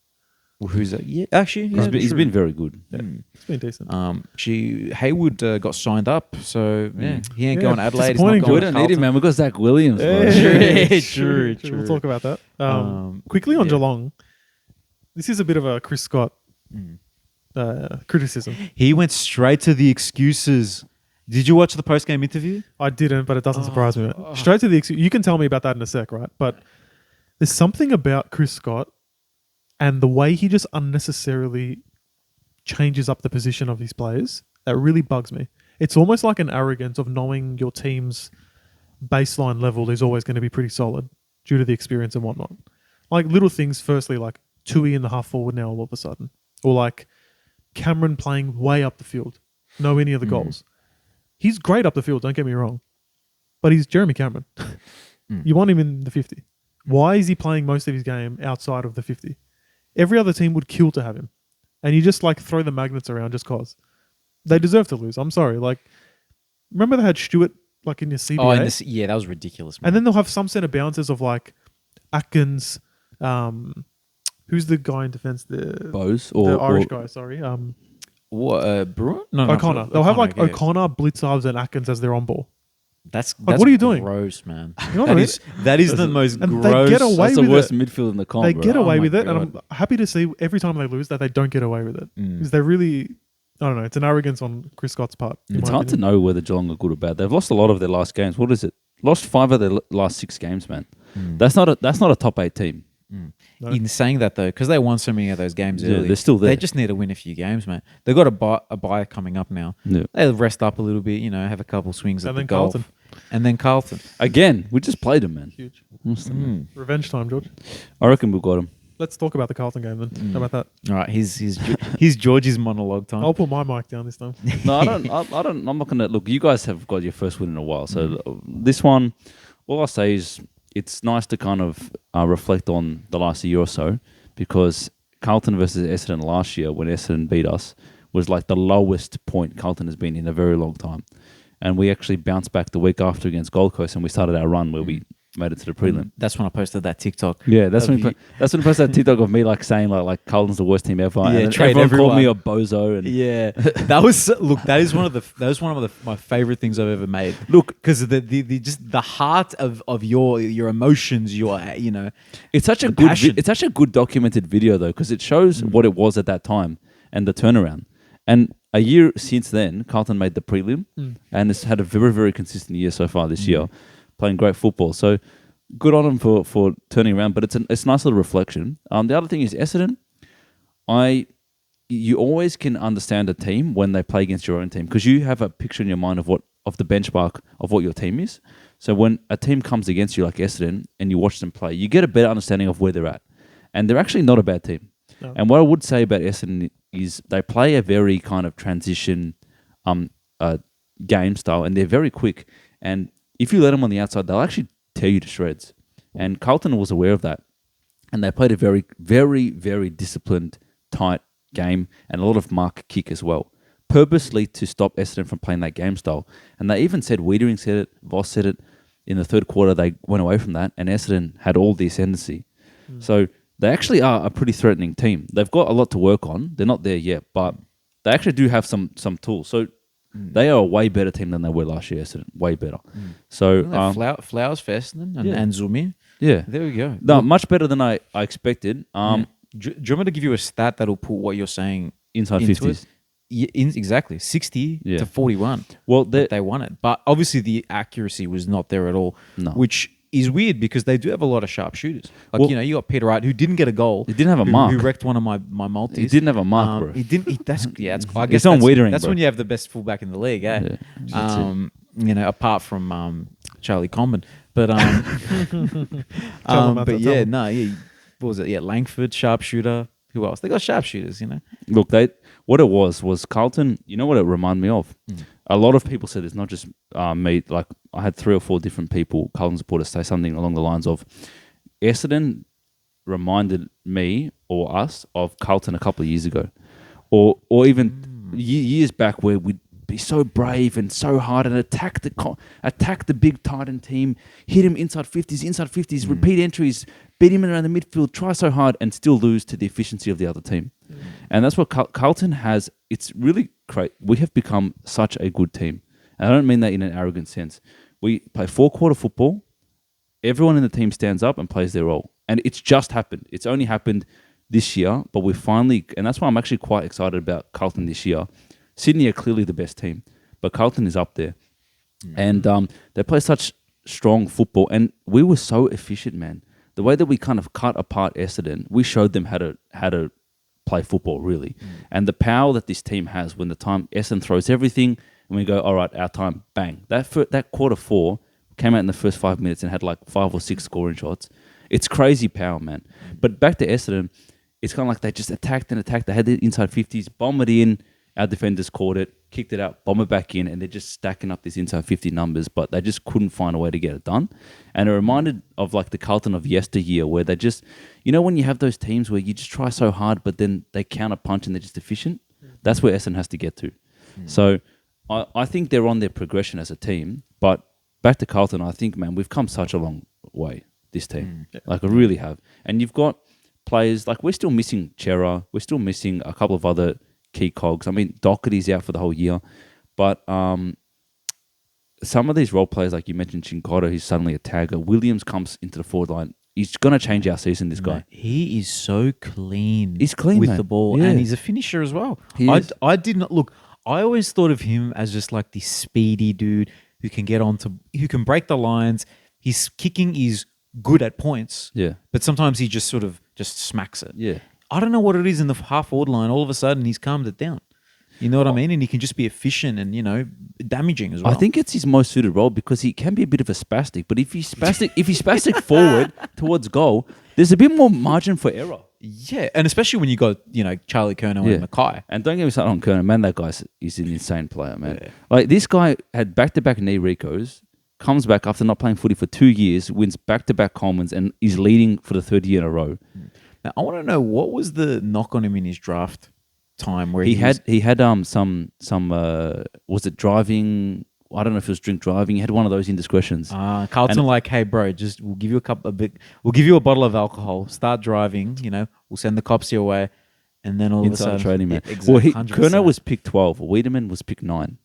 Speaker 1: Well, who's that? Yeah, actually, yeah,
Speaker 3: He's
Speaker 1: true.
Speaker 3: been very good.
Speaker 2: Yeah, it's been decent.
Speaker 1: Hayward got signed up, so he ain't
Speaker 2: Yeah,
Speaker 1: going to Adelaide. He's
Speaker 2: disappointing,
Speaker 1: not going
Speaker 3: We
Speaker 1: to
Speaker 3: don't need him,
Speaker 1: Carlton.
Speaker 3: man. We've got Zach Williams. bro.
Speaker 1: True.
Speaker 2: We'll talk about that. Quickly on Geelong, this is a bit of a Chris Scott criticism.
Speaker 1: He went straight to the excuses. Did you watch the post-game interview?
Speaker 2: I didn't, but it doesn't surprise me. Straight to the excuse. You can tell me about that in a sec, right? But there's something about Chris Scott and the way he just unnecessarily changes up the position of his players that really bugs me. It's almost like an arrogance of knowing your team's baseline level is always going to be pretty solid due to the experience and whatnot. Like little things, firstly, like Tui in the half forward now all of a sudden. Or like Cameron playing way up the field. No any of the goals. He's great up the field, don't get me wrong. But he's Jeremy Cameron. You want him in the 50. Why is he playing most of his game outside of the 50? Every other team would kill to have him. And you just like throw the magnets around just cause. They deserve to lose. I'm sorry. Like, remember they had Stewart like in your CBA?
Speaker 1: Oh, that was ridiculous, man.
Speaker 2: And then they'll have some set of bouncers of like Atkins, who's the guy in defense?
Speaker 3: Bose
Speaker 2: The Irish guy, sorry.
Speaker 1: What, Bruin? No,
Speaker 2: O'Connor. They'll have like
Speaker 1: yeah.
Speaker 2: O'Connor, Blitzarves, and Atkins as their on ball.
Speaker 1: That's
Speaker 2: what are you doing?
Speaker 1: Gross, man.
Speaker 2: You know what I mean?
Speaker 1: That is the most
Speaker 2: And they
Speaker 1: gross.
Speaker 2: get away
Speaker 3: That's the
Speaker 2: with
Speaker 3: worst
Speaker 2: it.
Speaker 3: midfield in the comp.
Speaker 2: They
Speaker 3: bro.
Speaker 2: get away
Speaker 3: Oh my
Speaker 2: with it,
Speaker 3: God.
Speaker 2: and I'm happy to see every time they lose that they don't get away with it. Because they really, I don't know, it's an arrogance on Chris Scott's part.
Speaker 3: It's hard to know whether Geelong are good or bad. They've lost a lot of their last games. What is it? Lost 5 of their last 6 games, man. That's not a top 8 team.
Speaker 2: No.
Speaker 1: In saying that though, because they won so many of those games
Speaker 3: Yeah,
Speaker 1: early,
Speaker 3: they're still there.
Speaker 1: They just need to win a few games, mate. They've got a bye coming up now.
Speaker 3: Yeah.
Speaker 1: They'll rest up a little bit, have a couple swings at
Speaker 2: And
Speaker 1: the
Speaker 2: then
Speaker 1: golf.
Speaker 2: Carlton.
Speaker 1: And then Carlton.
Speaker 3: Again, we just played them, man.
Speaker 2: Huge.
Speaker 1: Mm.
Speaker 2: Revenge time, George.
Speaker 3: I reckon we've got them.
Speaker 2: Let's talk about the Carlton game then. How about that?
Speaker 1: All right, here's George's monologue time.
Speaker 2: I'll put my mic down this time.
Speaker 3: No, I don't. I'm not gonna look. You guys have got your first win in a while, so this one, all I say is it's nice to kind of reflect on the last year or so, because Carlton versus Essendon last year, when Essendon beat us, was like the lowest point Carlton has been in a very long time, and we actually bounced back the week after against Gold Coast, and we started our run where we made it to the prelim.
Speaker 1: That's when I posted that TikTok.
Speaker 3: Yeah, that's
Speaker 1: of
Speaker 3: when
Speaker 1: you-
Speaker 3: that's when I posted that TikTok of me like saying like Carlton's the worst team ever.
Speaker 1: Yeah,
Speaker 3: and then
Speaker 1: trade
Speaker 3: everyone called me a
Speaker 1: everyone.
Speaker 3: bozo. And
Speaker 1: Yeah, that was look. That is one of my favorite things I've ever made.
Speaker 3: look,
Speaker 1: Because the just the heart of your emotions,
Speaker 3: it's such a
Speaker 1: the
Speaker 3: good
Speaker 1: passion.
Speaker 3: it's such a good documented video though, because it shows what it was at that time and the turnaround. And a year since then, Carlton made the prelim and it's had a very, very consistent year so far this year, playing great football. So good on them for turning around. But it's a nice little reflection. The other thing is Essendon. You always can understand a team when they play against your own team because you have a picture in your mind of the benchmark of what your team is. So when a team comes against you like Essendon and you watch them play, you get a better understanding of where they're at. And they're actually not a bad team.
Speaker 2: No.
Speaker 3: And what I would say about Essendon is they play a very kind of transition game style and they're very quick. And if you let them on the outside, they'll actually tear you to shreds. And Carlton was aware of that. And they played a very, very, very disciplined, tight game and a lot of mark kick as well, purposely to stop Essendon from playing that game style. And they even said, Wiedering said it, Voss said it, in the third quarter they went away from that and Essendon had all the ascendancy. So they actually are a pretty threatening team. They've got a lot to work on. They're not there yet, but they actually do have some tools. So they are a way better team than they were last year, Essendon. Way better. So
Speaker 1: Flowers for Essendon and,
Speaker 3: yeah.
Speaker 1: and Zumi.
Speaker 3: yeah.
Speaker 1: There we go.
Speaker 3: No, much better than I expected.
Speaker 1: Do you want me to give you a stat that'll put what you're saying
Speaker 3: Inside
Speaker 1: into
Speaker 3: 50s.
Speaker 1: it? Exactly, 60
Speaker 3: Yeah.
Speaker 1: to 41.
Speaker 3: Well,
Speaker 1: They won it, but obviously the accuracy was not there at all.
Speaker 3: No.
Speaker 1: Which is weird because they do have a lot of sharp shooters. Like
Speaker 3: Well-
Speaker 1: you got Peter Wright who didn't get a goal.
Speaker 3: He didn't have a
Speaker 1: who
Speaker 3: mark.
Speaker 1: wrecked one of my multis.
Speaker 3: He didn't have a mark, bro.
Speaker 1: He didn't. That's yeah. I
Speaker 3: It's
Speaker 1: guess
Speaker 3: on
Speaker 1: that's,
Speaker 3: Wiedering,
Speaker 1: that's
Speaker 3: bro.
Speaker 1: when you have the best fullback in the league, eh?
Speaker 3: Yeah, that's it.
Speaker 1: Apart from Charlie Comben, but
Speaker 2: Tell him,
Speaker 1: but
Speaker 2: tell
Speaker 1: yeah,
Speaker 2: him.
Speaker 1: no, yeah. What was it? Yeah, Langford sharpshooter. Who else? They got sharpshooters,
Speaker 3: Look, what it was Carlton. You know what it reminded me of? A lot of people said it's not just me. Like I had 3 or 4 different people, Carlton supporters, say something along the lines of Essendon reminded me or us of Carlton a couple of years ago, or even years back where we'd be so brave and so hard and attack the big Titan team, hit him inside 50s, repeat entries, beat him around the midfield, try so hard and still lose to the efficiency of the other team. And that's what Carlton has. It's really great. We have become such a good team. And I don't mean that in an arrogant sense. We play 4-quarter football. Everyone in the team stands up and plays their role. And it's just happened. It's only happened this year, but we finally, and that's why I'm actually quite excited about Carlton this year. Sydney are clearly the best team, but Carlton is up there. And they play such strong football. And we were so efficient, man. The way that we kind of cut apart Essendon, we showed them how to play football, really. And the power that this team has when the time Essendon throws everything and we go, all right, our time, bang. That quarter 4 came out in the first 5 minutes and had like 5 or 6 scoring shots. It's crazy power, man. But back to Essendon, it's kind of like they just attacked. They had the inside 50s, bombed it in. Our defenders caught it, kicked it out, bombed it back in, and they're just stacking up these inside 50 numbers, but they just couldn't find a way to get it done. And it reminded of like the Carlton of yesteryear where they just, when you have those teams where you just try so hard, but then they counter punch and they're just efficient, that's where Essendon has to get to. So I think they're on their progression as a team, but back to Carlton, I think, man, we've come such a long way, this team. Like, I really have. And you've got players, like, we're still missing Chera, we're still missing a couple of other key cogs. I mean, Doherty's out for the whole year, but some of these role players, like you mentioned, Chincotta, who's suddenly a tagger. Williams comes into the forward line. He's going to change our season, this guy.
Speaker 1: Mate, he is so clean.
Speaker 3: He's clean,
Speaker 1: with
Speaker 3: mate.
Speaker 1: the ball,
Speaker 3: Yeah.
Speaker 1: and he's a finisher as well.
Speaker 3: He is.
Speaker 1: I did not look. I always thought of him as just like this speedy dude who can who can break the lines. His kicking is good at points,
Speaker 3: Yeah.
Speaker 1: but sometimes he just sort of just smacks it.
Speaker 3: Yeah.
Speaker 1: I don't know what it is in the half forward line. All of a sudden, he's calmed it down. You know what I mean? And he can just be efficient and damaging as well.
Speaker 3: I think it's his most suited role because he can be a bit of a spastic. But if he's spastic forward towards goal, there's a bit more margin for error.
Speaker 1: yeah, and especially when you got Charlie Kerno
Speaker 3: Yeah.
Speaker 1: and Mackay.
Speaker 3: And don't get me started on Kerner. Man, that guy is an insane player, man.
Speaker 1: Yeah.
Speaker 3: Like, this guy had back-to-back knee recos, comes back after not playing footy for 2 years, wins back-to-back Colemans, and is leading for the 3rd year in a row.
Speaker 1: Now, I want to know what was the knock on him in his draft time where
Speaker 3: He had some was it driving I don't know if it was drink driving. He had one of those indiscretions.
Speaker 1: Carlton
Speaker 3: And-
Speaker 1: like, hey bro, just we'll give you we'll give you a bottle of alcohol. Start driving. We'll send the cops your way, and then all
Speaker 3: Inside
Speaker 1: of a sudden,
Speaker 3: trading, man.
Speaker 1: Yeah, exactly, 100%.
Speaker 3: Kerno was pick 12. Wiedemann was pick 9.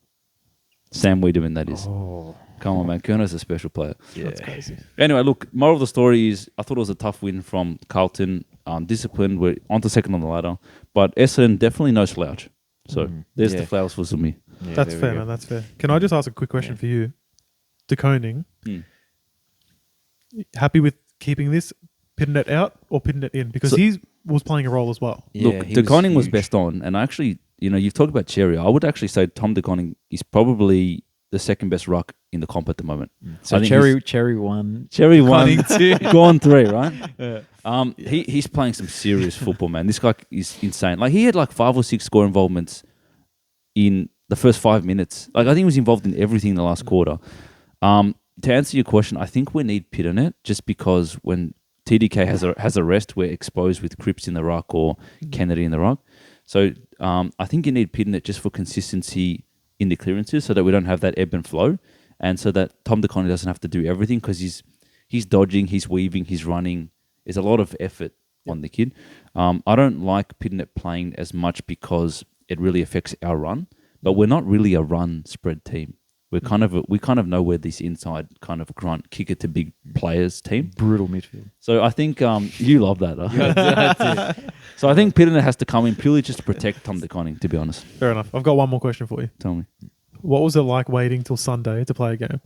Speaker 3: Sam Wiedemann, that is.
Speaker 1: Oh,
Speaker 3: Come on, man. Kerno's a special player.
Speaker 1: yeah.
Speaker 2: That's crazy.
Speaker 3: Anyway, look, moral of the story is I thought it was a tough win from Carlton. Disciplined. We're on to second on the ladder. But Essendon, definitely no slouch. So there's
Speaker 1: Yeah.
Speaker 3: the flowers for Zumi.
Speaker 1: Yeah,
Speaker 2: That's
Speaker 1: there we
Speaker 2: fair,
Speaker 1: go.
Speaker 2: man. That's fair. Can I just ask a quick question for you? De Koning, happy with keeping this Pitternet out or Pitternet in? Because he was playing a role as well.
Speaker 1: Yeah,
Speaker 3: Look,
Speaker 1: he
Speaker 3: De Koning was
Speaker 1: huge.
Speaker 3: best on. And actually, you've talked about Cherry. I would actually say Tom De Koning is probably the second best ruck in the comp at the moment.
Speaker 1: So
Speaker 3: I think
Speaker 1: Cherry won.
Speaker 3: Cherry one,
Speaker 1: Koning two.
Speaker 3: gone 3, right? He's playing some serious football, man. This guy is insane. Like he had like 5 or 6 score involvements in the first 5 minutes. Like I think he was involved in everything in the last quarter. To answer your question, I think we need Pitternet just because when TDK has a rest, we're exposed with Cripps in the ruck or Kennedy in the ruck. So I think you need Pitternet just for consistency in the clearances so that we don't have that ebb and flow and so that Tom De Koning doesn't have to do everything because he's dodging, he's weaving, he's running. There's a lot of effort on the kid. I don't like Pitternet playing as much because it really affects our run, but we're not really a run spread team. We kind of know where this inside kind of grunt kicker to big players team.
Speaker 1: Brutal midfield.
Speaker 3: So I think you love that. Huh? So I think Pitternet has to come in purely just to protect Tom De Koning, to be honest.
Speaker 2: Fair enough. I've got one more question for you.
Speaker 3: Tell me.
Speaker 2: What was it like waiting till Sunday to play a game?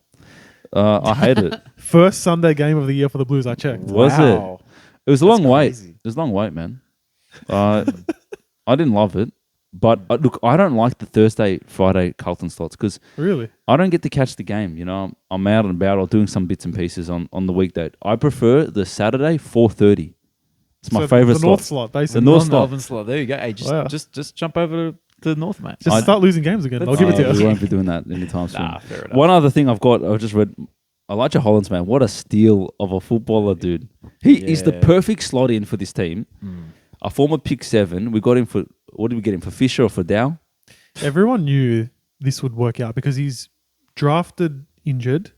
Speaker 3: I hate it.
Speaker 2: First Sunday game of the year for the Blues, I checked.
Speaker 3: Was
Speaker 1: Wow.
Speaker 3: it? It was a long wait.
Speaker 1: crazy.
Speaker 3: It was a long wait, man. I didn't love it. But look, I don't like the Thursday, Friday Carlton slots because
Speaker 2: Really?
Speaker 3: I don't get to catch the game. I'm out and about or doing some bits and pieces on the weekday. I prefer the Saturday 4:30. It's my
Speaker 2: So
Speaker 3: favorite
Speaker 2: the North
Speaker 3: slot.
Speaker 2: slot, basically.
Speaker 3: The North slot.
Speaker 1: Melbourne slot. There you go. Hey,
Speaker 2: Wow.
Speaker 1: just jump over to the north, mate.
Speaker 2: Just start losing games again. I'll give it to
Speaker 3: We
Speaker 2: you.
Speaker 3: won't be doing that anytime soon.
Speaker 1: Nah, fair enough.
Speaker 3: One other thing I've just read. Elijah Hollands, man, what a steal of a footballer, dude. He is the
Speaker 1: Yeah.
Speaker 3: perfect slot in for this team. A former pick 7. We got him for, what did we get him for, Fisher or for Dow?
Speaker 2: Everyone knew this would work out because he's drafted injured,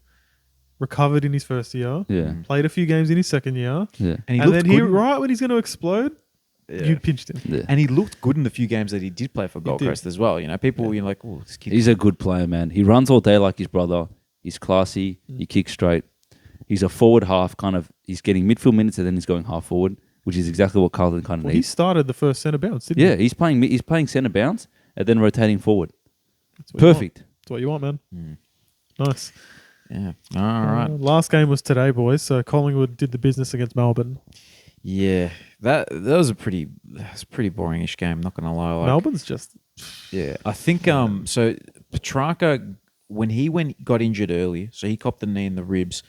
Speaker 2: recovered in his first year,
Speaker 3: Yeah,
Speaker 2: played a few games in his second year,
Speaker 3: yeah,
Speaker 1: And he
Speaker 2: and
Speaker 1: looked
Speaker 2: then
Speaker 1: good.
Speaker 2: right when he's going to explode,
Speaker 1: Yeah.
Speaker 2: you pinched him.
Speaker 3: yeah.
Speaker 1: And he looked good in the few games that he did play for Gold
Speaker 2: did.
Speaker 1: Coast as well. People were like, oh, this kid.
Speaker 3: He's a good player, man. He runs all day like his brother. He's classy. He kicks straight. He's a forward half, kind of. He's getting midfield minutes and then he's going half forward, which is exactly what Carlton kind of
Speaker 2: Well, he
Speaker 3: needs.
Speaker 2: started the first centre bounce, didn't
Speaker 3: Yeah,
Speaker 2: he?
Speaker 3: he's playing centre bounce and then rotating forward.
Speaker 2: That's what you want.
Speaker 3: Perfect.
Speaker 2: That's what you want, man. Nice.
Speaker 1: Yeah. All right.
Speaker 2: Last game was today, boys. So Collingwood did the business against Melbourne.
Speaker 1: Yeah. That was a pretty boring-ish game. Not gonna lie. Like,
Speaker 2: Melbourne's just
Speaker 1: Yeah, I think so. Petrarca, when he got injured early, so he copped the knee in the ribs,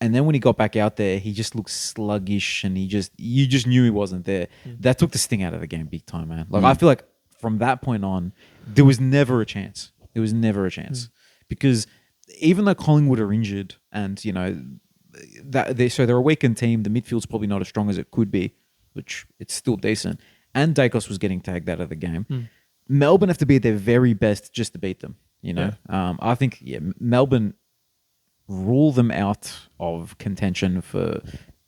Speaker 1: and then when he got back out there, he just looked sluggish, and you just knew he wasn't there. That took the sting out of the game big time, man. Like I feel like from that point on, there was never a chance. There was never a chance because even though Collingwood are injured, and so they're a weakened team, the midfield's probably not as strong as it could be, which it's still decent. And Dacos was getting tagged out of the game. Melbourne have to be at their very best just to beat them. I think Melbourne rule them out of contention for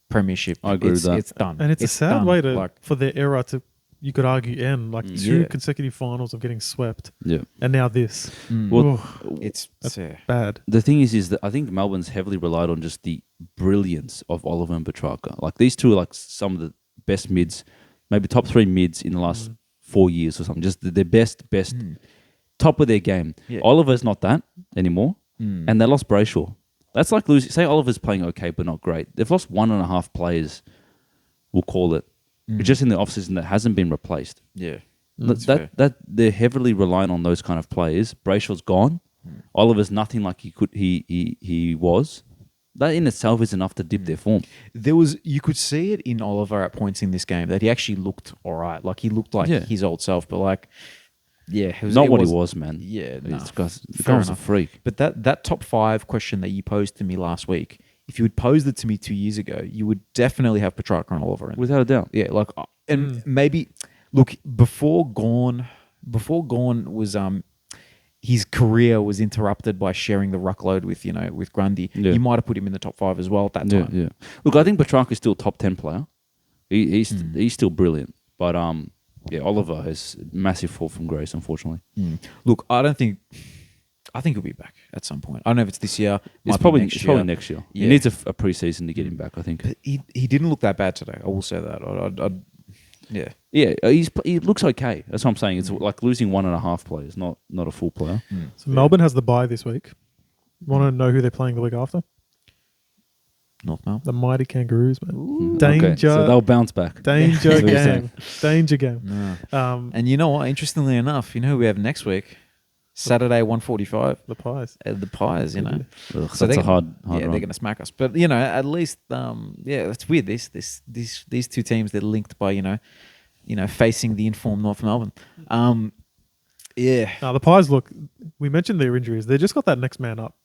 Speaker 1: premiership.
Speaker 3: I agree with that.
Speaker 1: It's done,
Speaker 2: and it's a sad
Speaker 1: done.
Speaker 2: way to
Speaker 1: Like,
Speaker 2: for their era to, you could argue, end like two
Speaker 1: Yeah.
Speaker 2: consecutive finals of getting swept,
Speaker 3: Yeah.
Speaker 2: and now this.
Speaker 3: Well,
Speaker 2: Ooh,
Speaker 1: it's yeah.
Speaker 2: bad.
Speaker 3: the thing is that I think Melbourne's heavily relied on just the brilliance of Oliver and Petrarca. Like these two are like some of the best mids, maybe top 3 mids in the last 4 years or something. Just their best, top of their game.
Speaker 1: Yeah.
Speaker 3: Oliver's not that anymore, and they lost Brayshaw. That's like losing. Say Oliver's playing okay, but not great. They've lost 1.5 players. We'll call it just in the offseason that hasn't been replaced.
Speaker 1: Yeah. That's fair.
Speaker 3: That they're heavily relying on those kind of players. Brayshaw's gone. Oliver's nothing like he was. That in itself is enough to dip their form.
Speaker 1: You could see it in Oliver at points in this game that he actually looked all right. Like he looked like
Speaker 3: Yeah.
Speaker 1: his old self, but like, yeah, it
Speaker 3: Not what he was, man.
Speaker 1: Yeah, no,
Speaker 3: the guy
Speaker 1: fair
Speaker 3: was a
Speaker 1: enough.
Speaker 3: freak.
Speaker 1: But that top 5 question that you posed to me last week, if you had posed it to me 2 years ago, you would definitely have Petrarca and Oliver in.
Speaker 3: Without a doubt.
Speaker 1: Yeah, like, and maybe look before Gorn was his career was interrupted by sharing the ruckload with with Grundy,
Speaker 3: Yeah.
Speaker 1: you might have put him in the top 5 as well at that
Speaker 3: Yeah,
Speaker 1: time.
Speaker 3: yeah. Look, I think Petrarca is still a top 10 player. He's still brilliant, but Oliver has massive fall from grace, unfortunately.
Speaker 1: Look, I think he'll be back at some point. I don't know if it's this year.
Speaker 3: It's probably next year.
Speaker 1: Yeah.
Speaker 3: He needs a preseason to get him back, I think.
Speaker 1: But he didn't look that bad today. I will say that. Yeah.
Speaker 3: Yeah, he looks okay. That's what I'm saying. It's like losing 1.5 players, not a full player.
Speaker 2: So Melbourne has the bye this week. Want to know who they're playing the week after?
Speaker 1: North Melbourne.
Speaker 2: The mighty Kangaroos, man.
Speaker 3: Okay,
Speaker 2: Danger.
Speaker 3: so they'll bounce back.
Speaker 2: Danger
Speaker 3: That's what you're
Speaker 2: game. Danger game.
Speaker 1: No. And you know what? Interestingly enough, you know who we have next week? Saturday, 1:45.
Speaker 2: The Pies.
Speaker 1: The Pies, you know.
Speaker 3: Ugh,
Speaker 1: So
Speaker 3: that's
Speaker 1: they're
Speaker 3: a hard
Speaker 1: yeah,
Speaker 3: run.
Speaker 1: they're going to smack us. But at least it's weird. These two teams, they're linked by facing the informed North Melbourne. Yeah.
Speaker 2: Now the Pies look. We mentioned their injuries. They just got that next man up.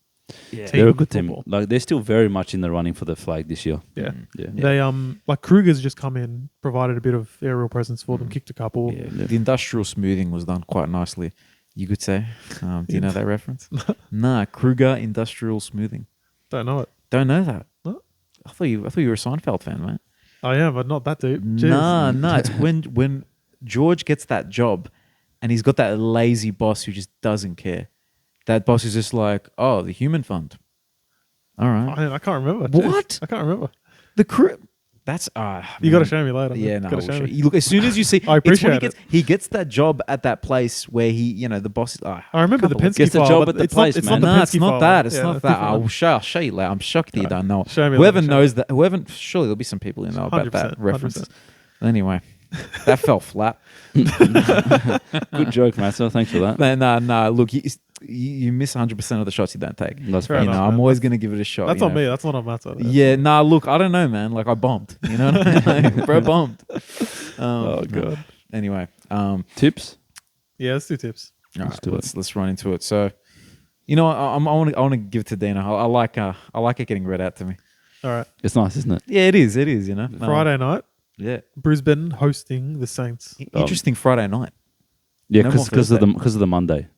Speaker 1: Yeah.
Speaker 3: They're a
Speaker 2: team
Speaker 3: good team.
Speaker 2: football.
Speaker 3: Like they're still very much in the running for the flag this year.
Speaker 2: Yeah.
Speaker 3: Yeah.
Speaker 2: They like Kruger's just come in, provided a bit of aerial presence for them, kicked a couple.
Speaker 1: Yeah. The industrial smoothing was done quite nicely, you could say. Do you know that reference? Nah, Kruger Industrial Smoothing.
Speaker 2: Don't know it.
Speaker 1: Don't know that.
Speaker 2: What?
Speaker 1: I thought you were a Seinfeld fan, mate.
Speaker 2: I am, but not that deep. Jeez.
Speaker 1: Nah. It's when George gets that job, and he's got that lazy boss who just doesn't care. That boss is just like, oh, the human fund. All right.
Speaker 2: I can't remember.
Speaker 1: What?
Speaker 2: Jeez. I can't remember.
Speaker 1: The crew. That's
Speaker 2: You got to show me later. man.
Speaker 1: Yeah, no.
Speaker 2: Gotta show me.
Speaker 1: Look, as soon as you see,
Speaker 2: I
Speaker 1: it's when
Speaker 2: appreciate
Speaker 1: he gets that job at that place where the boss is.
Speaker 2: I remember the
Speaker 1: can't
Speaker 2: Penske
Speaker 3: Gets the
Speaker 2: file,
Speaker 3: job
Speaker 2: but
Speaker 3: at the
Speaker 2: it's
Speaker 3: place,
Speaker 2: not, it's
Speaker 3: man.
Speaker 2: not the
Speaker 1: No,
Speaker 2: Penske
Speaker 1: it's not
Speaker 2: file.
Speaker 1: that. It's
Speaker 2: Yeah,
Speaker 1: not
Speaker 2: that's
Speaker 1: that.
Speaker 2: different.
Speaker 1: I'll show you later. I'm shocked that you don't know.
Speaker 2: Show me
Speaker 1: Whoever
Speaker 2: later,
Speaker 1: knows that, surely there'll be some people who know about
Speaker 2: 100%,
Speaker 1: that reference.
Speaker 2: 100%.
Speaker 1: Anyway, that fell flat.
Speaker 3: Good joke, Massa. Thanks for that.
Speaker 1: No. Look, you miss 100% of the shots you don't take.
Speaker 3: That's
Speaker 2: Fair
Speaker 3: fair.
Speaker 2: enough,
Speaker 1: I'm
Speaker 2: man.
Speaker 1: always going to give it a shot.
Speaker 2: That's
Speaker 1: you
Speaker 2: on
Speaker 1: know.
Speaker 2: me. That's not on Matt's side.
Speaker 1: Yeah, look, I don't know, man. Like, I bombed. You know what I mean? Bro, bombed.
Speaker 2: Oh, God.
Speaker 1: Anyway,
Speaker 3: Tips?
Speaker 2: Yeah, let's do tips.
Speaker 1: all
Speaker 3: Let's
Speaker 1: right,
Speaker 3: do
Speaker 1: let's run into it. So, I want to give it to Dana. I like it getting read out to me.
Speaker 2: All right.
Speaker 3: It's nice, isn't it?
Speaker 1: Yeah, it is. It is.
Speaker 2: Friday night,
Speaker 1: Yeah.
Speaker 2: Brisbane hosting the Saints.
Speaker 1: Interesting Friday night.
Speaker 3: Yeah,
Speaker 1: No more
Speaker 3: because of
Speaker 1: Thursday.
Speaker 3: the Monday.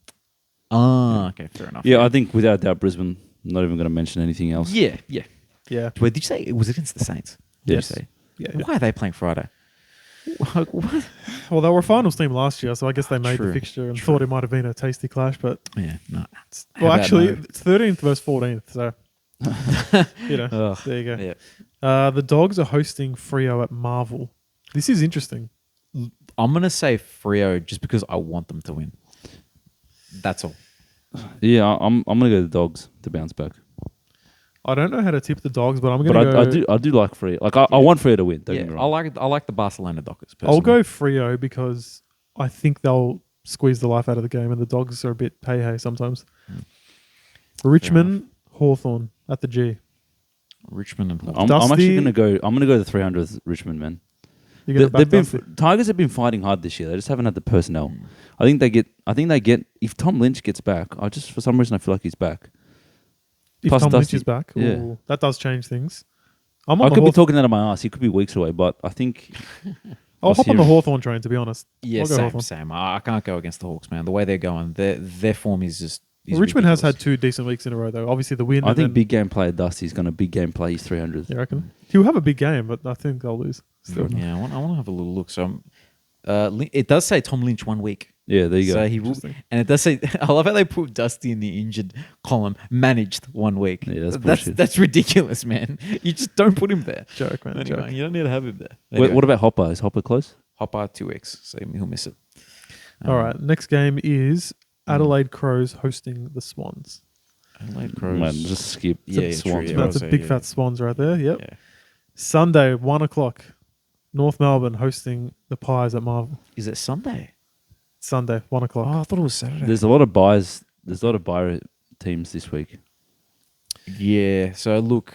Speaker 1: Ah, okay, fair enough.
Speaker 3: Yeah, I think without doubt, Brisbane. I'm not even going to mention anything else.
Speaker 1: Yeah.
Speaker 2: Yeah.
Speaker 1: Wait, did you say it was against the Saints? Did
Speaker 3: Yes.
Speaker 1: you say?
Speaker 2: Yeah.
Speaker 1: Why are they playing Friday? What?
Speaker 2: Well, they were a finals team last year, so I guess they made
Speaker 1: True,
Speaker 2: the fixture and thought it might have been a tasty clash. But
Speaker 1: Yeah, no.
Speaker 2: well, actually, it's 13th versus 14th. So
Speaker 1: Ugh,
Speaker 2: there you go.
Speaker 1: yeah.
Speaker 2: The Dogs are hosting Freo at Marvel. This is interesting.
Speaker 1: I'm gonna say Freo just because I want them to win. That's all.
Speaker 3: Yeah, I'm going to go the Dogs to bounce back.
Speaker 2: I don't know how to tip the Dogs, but I'm
Speaker 3: But
Speaker 2: going to go.
Speaker 3: I do like Freo. Like I want Freo to win. Don't
Speaker 1: Yeah,
Speaker 3: get me
Speaker 1: I
Speaker 3: wrong.
Speaker 1: like the Barcelona Dockers.
Speaker 2: I'll
Speaker 1: Personally.
Speaker 2: go Freo because I think they'll squeeze the life out of the game, and the Dogs are a bit hey sometimes. Richmond, Hawthorn at the G.
Speaker 1: Richmond and Hawthorn.
Speaker 3: I'm
Speaker 2: Dusty-
Speaker 3: actually going to go. I'm going to go the 300th Richmond, man.
Speaker 2: You're going to back Dusty.
Speaker 3: Tigers have been fighting hard this year. They just haven't had the personnel. I think they get. If Tom Lynch gets back, for some reason I feel like he's back.
Speaker 2: If
Speaker 3: plus
Speaker 2: Tom Lynch
Speaker 3: Dusty-
Speaker 2: is back,
Speaker 3: yeah.
Speaker 2: ooh, that does change things. I'm
Speaker 3: I
Speaker 2: on the
Speaker 3: could be
Speaker 2: Hawthorn.
Speaker 3: talking that out of my ass. He could be weeks away, but I think
Speaker 2: I'll hop on the
Speaker 3: serious.
Speaker 2: Hawthorn train, to be honest.
Speaker 1: Yeah,
Speaker 2: I'll go Hawthorn.
Speaker 1: same. I can't go against the Hawks, man. The way they're going, their form is just.
Speaker 2: Well, Richmond has
Speaker 1: ridiculous.
Speaker 2: had 2 decent weeks in a row, though. Obviously, the win.
Speaker 3: I
Speaker 2: and
Speaker 3: think
Speaker 2: then-
Speaker 3: big game player Dusty's going to big game play his 300th.
Speaker 2: You reckon? He'll have a big game, but I think they'll lose. Still.
Speaker 1: Yeah, I want to have a little look. So, it does say Tom Lynch 1 week.
Speaker 3: Yeah, there you
Speaker 1: So
Speaker 3: go.
Speaker 1: he will,
Speaker 2: Interesting.
Speaker 1: and it does say. I love how they put Dusty in the injured column. Managed 1 week.
Speaker 3: Yeah, that's bullshit.
Speaker 1: that's ridiculous, man. You just don't put him there.
Speaker 2: Joke, man.
Speaker 1: Anyway,
Speaker 2: Joke.
Speaker 1: you don't need to have him there.
Speaker 3: Wait,
Speaker 1: Anyway,
Speaker 3: what about Hopper? Is Hopper close?
Speaker 1: Hopper 2 weeks, so he'll miss it.
Speaker 2: All right. Next game is Adelaide Crows hosting the Swans.
Speaker 1: Adelaide Crows.
Speaker 3: Man, just skip.
Speaker 1: Yeah,
Speaker 3: the
Speaker 1: true,
Speaker 3: Swans.
Speaker 1: yeah.
Speaker 3: man.
Speaker 2: That's a
Speaker 1: say,
Speaker 2: big
Speaker 1: yeah.
Speaker 2: fat Swans right there. Yep.
Speaker 1: Yeah.
Speaker 2: Sunday, 1 o'clock. North Melbourne hosting the Pies at Marvel.
Speaker 1: Is it Sunday?
Speaker 2: Sunday, 1 o'clock.
Speaker 1: Oh, I thought it was Saturday.
Speaker 3: There's a lot of buys. There's a lot of buy teams this week.
Speaker 1: Yeah. So look,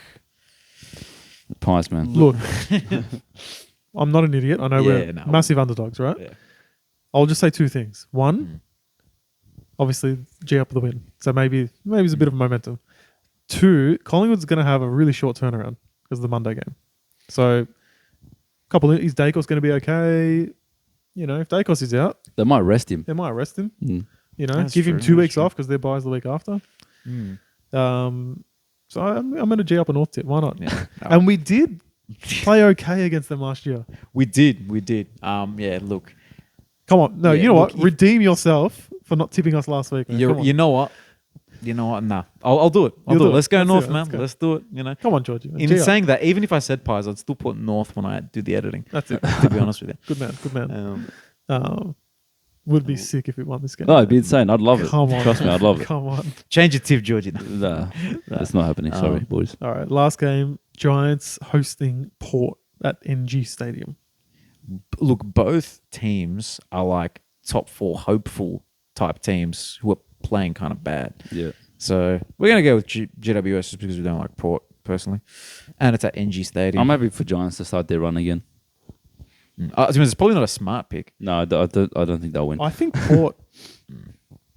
Speaker 3: Pies, man.
Speaker 2: Look, I'm not an idiot. I know
Speaker 1: Yeah,
Speaker 2: we're
Speaker 1: no.
Speaker 2: massive underdogs, right?
Speaker 1: Yeah.
Speaker 2: I'll just say 2 things. One, obviously, G up the win. So maybe it's a bit of momentum. 2, Collingwood's going to have a really short turnaround because of the Monday game. So, is Dacos going to be okay? If Dacos is out,
Speaker 3: They might rest him.
Speaker 2: they might rest him.
Speaker 3: Mm.
Speaker 2: You know,
Speaker 1: That's
Speaker 2: give him
Speaker 1: true,
Speaker 2: 2
Speaker 1: that's
Speaker 2: weeks
Speaker 1: true.
Speaker 2: off because their bye's the week after.
Speaker 1: Mm.
Speaker 2: So I'm going to G up a North tip. Why not?
Speaker 1: Yeah.
Speaker 2: And we did play okay against them last year.
Speaker 1: We did. Yeah, look,
Speaker 2: Come on. No,
Speaker 1: Yeah,
Speaker 2: you know
Speaker 1: look,
Speaker 2: what? Redeem yourself for not tipping us last week. Man. Come on.
Speaker 1: you know what? Nah, I'll do it.
Speaker 2: You'll do it.
Speaker 1: Let's go
Speaker 2: Let's do
Speaker 1: North,
Speaker 2: it.
Speaker 1: man.
Speaker 2: Let's go.
Speaker 1: Let's do it. You know.
Speaker 2: Come on, Georgie. Man.
Speaker 1: In
Speaker 2: G up.
Speaker 1: saying that, even if I said Pies, I'd still put North when I do the editing.
Speaker 2: That's it.
Speaker 1: To be honest with you.
Speaker 2: Good man. Good man.
Speaker 1: Um,
Speaker 2: Would be sick if we won this game.
Speaker 3: No, it'd be insane. I'd love it.
Speaker 2: Come on.
Speaker 3: Trust me, I'd love it.
Speaker 2: Come on.
Speaker 1: change your tip, Georgie.
Speaker 3: Nah, that's not happening. Sorry, boys.
Speaker 2: All right. Last game. Giants hosting Port at NG Stadium.
Speaker 1: Look, both teams are like top 4 hopeful type teams who are playing kind of bad.
Speaker 3: Yeah.
Speaker 1: So we're gonna go with GWS just because we don't like Port personally, and it's at NG Stadium.
Speaker 3: I'm happy for Giants to start their run again.
Speaker 1: It's probably not a smart pick.
Speaker 3: No, I don't think they'll win.
Speaker 2: I think Port,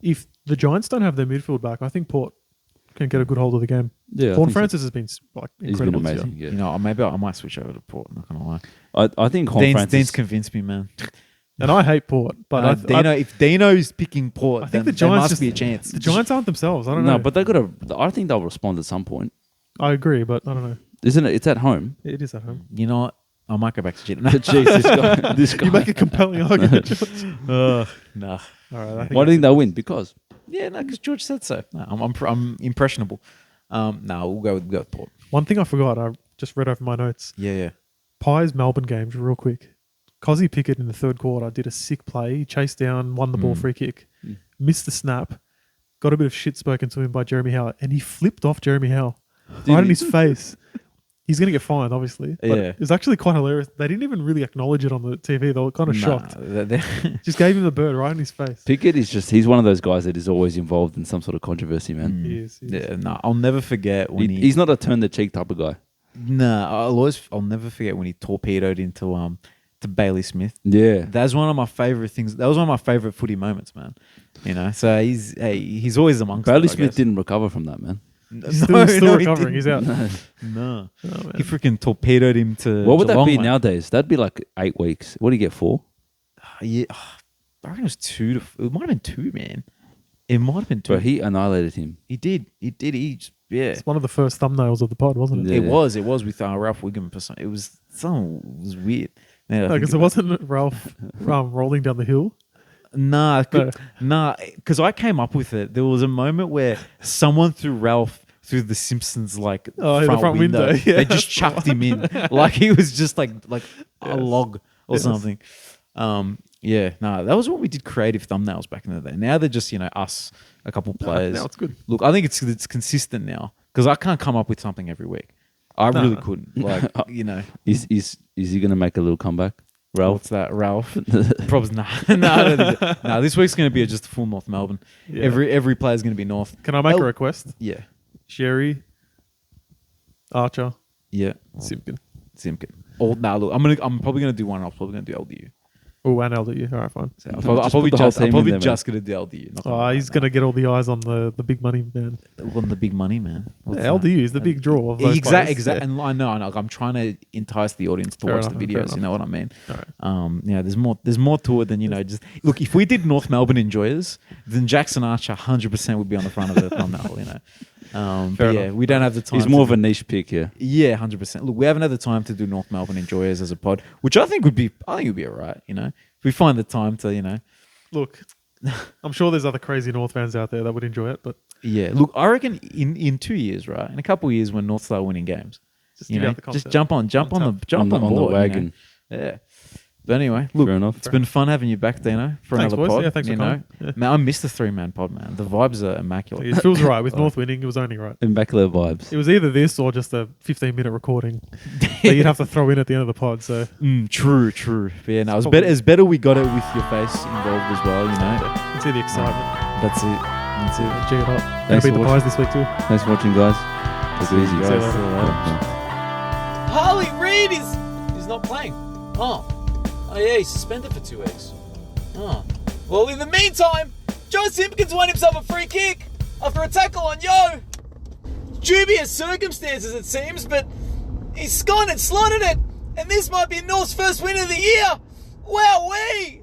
Speaker 2: if the Giants don't have their midfield back, I think Port can get a good hold of the game.
Speaker 3: Yeah, I
Speaker 2: Paul
Speaker 3: think so.
Speaker 2: Francis has been like
Speaker 3: He's been
Speaker 2: incredible. this year.
Speaker 3: amazing. Yeah.
Speaker 1: You know, maybe I might switch over to Port. I'm not gonna lie.
Speaker 3: I think Juan
Speaker 1: Dean's
Speaker 3: Francis.
Speaker 1: convinced me, man.
Speaker 2: And I hate Port, but
Speaker 1: if Dino's picking Port,
Speaker 2: I think
Speaker 1: then
Speaker 2: the Giants
Speaker 1: there must
Speaker 2: just,
Speaker 1: be a chance.
Speaker 2: The Giants aren't themselves. I don't know.
Speaker 3: No, but they got to. I think they'll respond at some point.
Speaker 2: I agree, but I don't know.
Speaker 3: Isn't it? It's at home.
Speaker 2: It is at home.
Speaker 1: You know what? I might go back to Jit.
Speaker 3: Jeez, this guy. This guy.
Speaker 2: You make a compelling argument. George.
Speaker 1: Nah.
Speaker 2: All right. I think
Speaker 3: Why do you think they'll win? Because
Speaker 1: Yeah, no, because George said so. No, I'm impressionable. No, we'll go with Port.
Speaker 2: one thing I forgot. I just read over my notes.
Speaker 1: Yeah.
Speaker 2: Pies Melbourne games real quick. Cozzy Pickett in the third quarter did a sick play. He chased down, won the ball free kick, missed the snap, got a bit of shit spoken to him by Jeremy Howe, and he flipped off Jeremy Howe right in his face. He's going to get fined, obviously. But
Speaker 1: Yeah.
Speaker 2: it was actually quite hilarious. They didn't even really acknowledge it on the TV. They were kind of shocked.
Speaker 1: Nah,
Speaker 2: Just gave him the bird right in his face.
Speaker 3: Pickett is he's one of those guys that is always involved in some sort of controversy, man.
Speaker 2: He is.
Speaker 1: yeah, no, I'll never forget when
Speaker 3: He's not a turn the cheek type of guy.
Speaker 1: Nah, I'll never forget when he torpedoed into to Bailey Smith.
Speaker 3: Yeah.
Speaker 1: That's one of my favorite things. That was one of my favorite footy moments, man. You know, so he's always amongst.
Speaker 3: Bailey
Speaker 1: it, I
Speaker 3: Smith
Speaker 1: guess.
Speaker 3: didn't recover from that, man.
Speaker 2: He's still
Speaker 1: he
Speaker 2: recovering.
Speaker 1: didn't.
Speaker 2: He's out.
Speaker 1: No,
Speaker 2: Oh, man.
Speaker 1: he freaking torpedoed him to.
Speaker 3: What would that
Speaker 1: Geelong,
Speaker 3: be
Speaker 1: man.
Speaker 3: nowadays? That'd be like 8 weeks. What do you get, 4?
Speaker 1: Yeah, I reckon it was 2 to. It might have been 2, man. It might have been 2.
Speaker 3: But he annihilated him.
Speaker 1: He did. He just yeah.
Speaker 2: It's one of the first thumbnails of the pod, wasn't it?
Speaker 3: Yeah.
Speaker 1: It was with Ralph Wiggum for some. It was weird. Yeah,
Speaker 2: Because it wasn't Ralph rolling down the hill.
Speaker 1: Nah, because I came up with it. There was a moment where someone threw Ralph through the Simpsons like
Speaker 2: the front window. Yeah,
Speaker 1: they just chucked him in like he was just like a log or
Speaker 2: Yes.
Speaker 1: something. That was when we did creative thumbnails back in the day. Now they're just us, a couple players.
Speaker 2: Now it's good.
Speaker 1: Look, I think it's consistent now because I can't come up with something every week. I
Speaker 2: No.
Speaker 1: really couldn't. Like
Speaker 3: Is he going to make a little comeback? Ralph?
Speaker 1: What's that, Ralph? Probs no. This week's going to be just a full North Melbourne.
Speaker 2: Yeah.
Speaker 1: Every player's going to be North.
Speaker 2: Can I make a request?
Speaker 1: Yeah,
Speaker 2: Sherry, Archer,
Speaker 1: yeah.
Speaker 2: Simpkin.
Speaker 1: Simkin. Look, I'm probably going to do one. I'm probably going to do LDU.
Speaker 2: Oh, and LDU. All right, fine.
Speaker 1: So I'll probably
Speaker 3: Just put the whole team in there,
Speaker 1: just going to do LDU. Not gonna
Speaker 2: Oh,
Speaker 1: lie,
Speaker 2: he's
Speaker 1: no.
Speaker 2: going to get all the eyes on the big money man.
Speaker 1: On the big money, man. What's
Speaker 2: Yeah,
Speaker 1: that?
Speaker 2: LDU is the big draw of those
Speaker 1: Exactly.
Speaker 2: players.
Speaker 1: And I know. I'm trying to entice the audience to
Speaker 2: Fair
Speaker 1: watch
Speaker 2: enough,
Speaker 1: the
Speaker 2: fair
Speaker 1: videos. You
Speaker 2: enough.
Speaker 1: know what I mean?
Speaker 2: All right.
Speaker 1: There's more to it than just look. If we did North Melbourne enjoyers, then Jackson Archer 100% would be on the front of the thumbnail. You know.
Speaker 2: Fair
Speaker 1: But yeah,
Speaker 2: enough.
Speaker 1: we don't have the time.
Speaker 3: He's more of a niche pick here.
Speaker 1: Yeah, 100%. Look, we haven't had the time to do North Melbourne enjoyers as a pod, which I think would be alright. You know, if we find the time to,
Speaker 2: Look, I'm sure there's other crazy North fans out there that would enjoy it, but
Speaker 1: yeah. Look, I reckon in 2 years, right, in a couple of years when North start winning games,
Speaker 2: just
Speaker 1: you
Speaker 2: give
Speaker 1: know,
Speaker 2: out the
Speaker 1: just
Speaker 2: concept.
Speaker 1: jump on board,
Speaker 3: wagon.
Speaker 1: You know? Yeah. But anyway, look,
Speaker 3: Fair enough.
Speaker 1: it's been fun having you back, Dino, for
Speaker 2: Thanks,
Speaker 1: another
Speaker 2: boys.
Speaker 1: pod.
Speaker 2: Yeah, thanks for
Speaker 1: you know,
Speaker 2: coming. Yeah.
Speaker 1: man, I missed the 3-man pod, man. The vibes are immaculate.
Speaker 2: It feels right. With North winning, it was only right.
Speaker 3: Immaculate vibes.
Speaker 2: It was either this or just a 15-minute recording that you'd have to throw in at the end of the pod. So
Speaker 1: True. Yeah, no, it's better we got it with your face involved as well. You know,
Speaker 2: you can see the excitement.
Speaker 1: that's it.
Speaker 2: G it up.
Speaker 3: Thanks
Speaker 2: Gonna beat
Speaker 3: for
Speaker 2: the Pies this week too.
Speaker 3: Thanks for watching, guys. Take it easy.
Speaker 1: guys.
Speaker 2: See you later.
Speaker 1: See you later.
Speaker 4: Harley Reid is not playing. Oh yeah, he's suspended for 2 weeks. Oh. Well, in the meantime, Joe Simpkins won himself a free kick after a tackle on Yo. Dubious circumstances, it seems, but he's gone and slotted it, and this might be North's first win of the year. Wowee!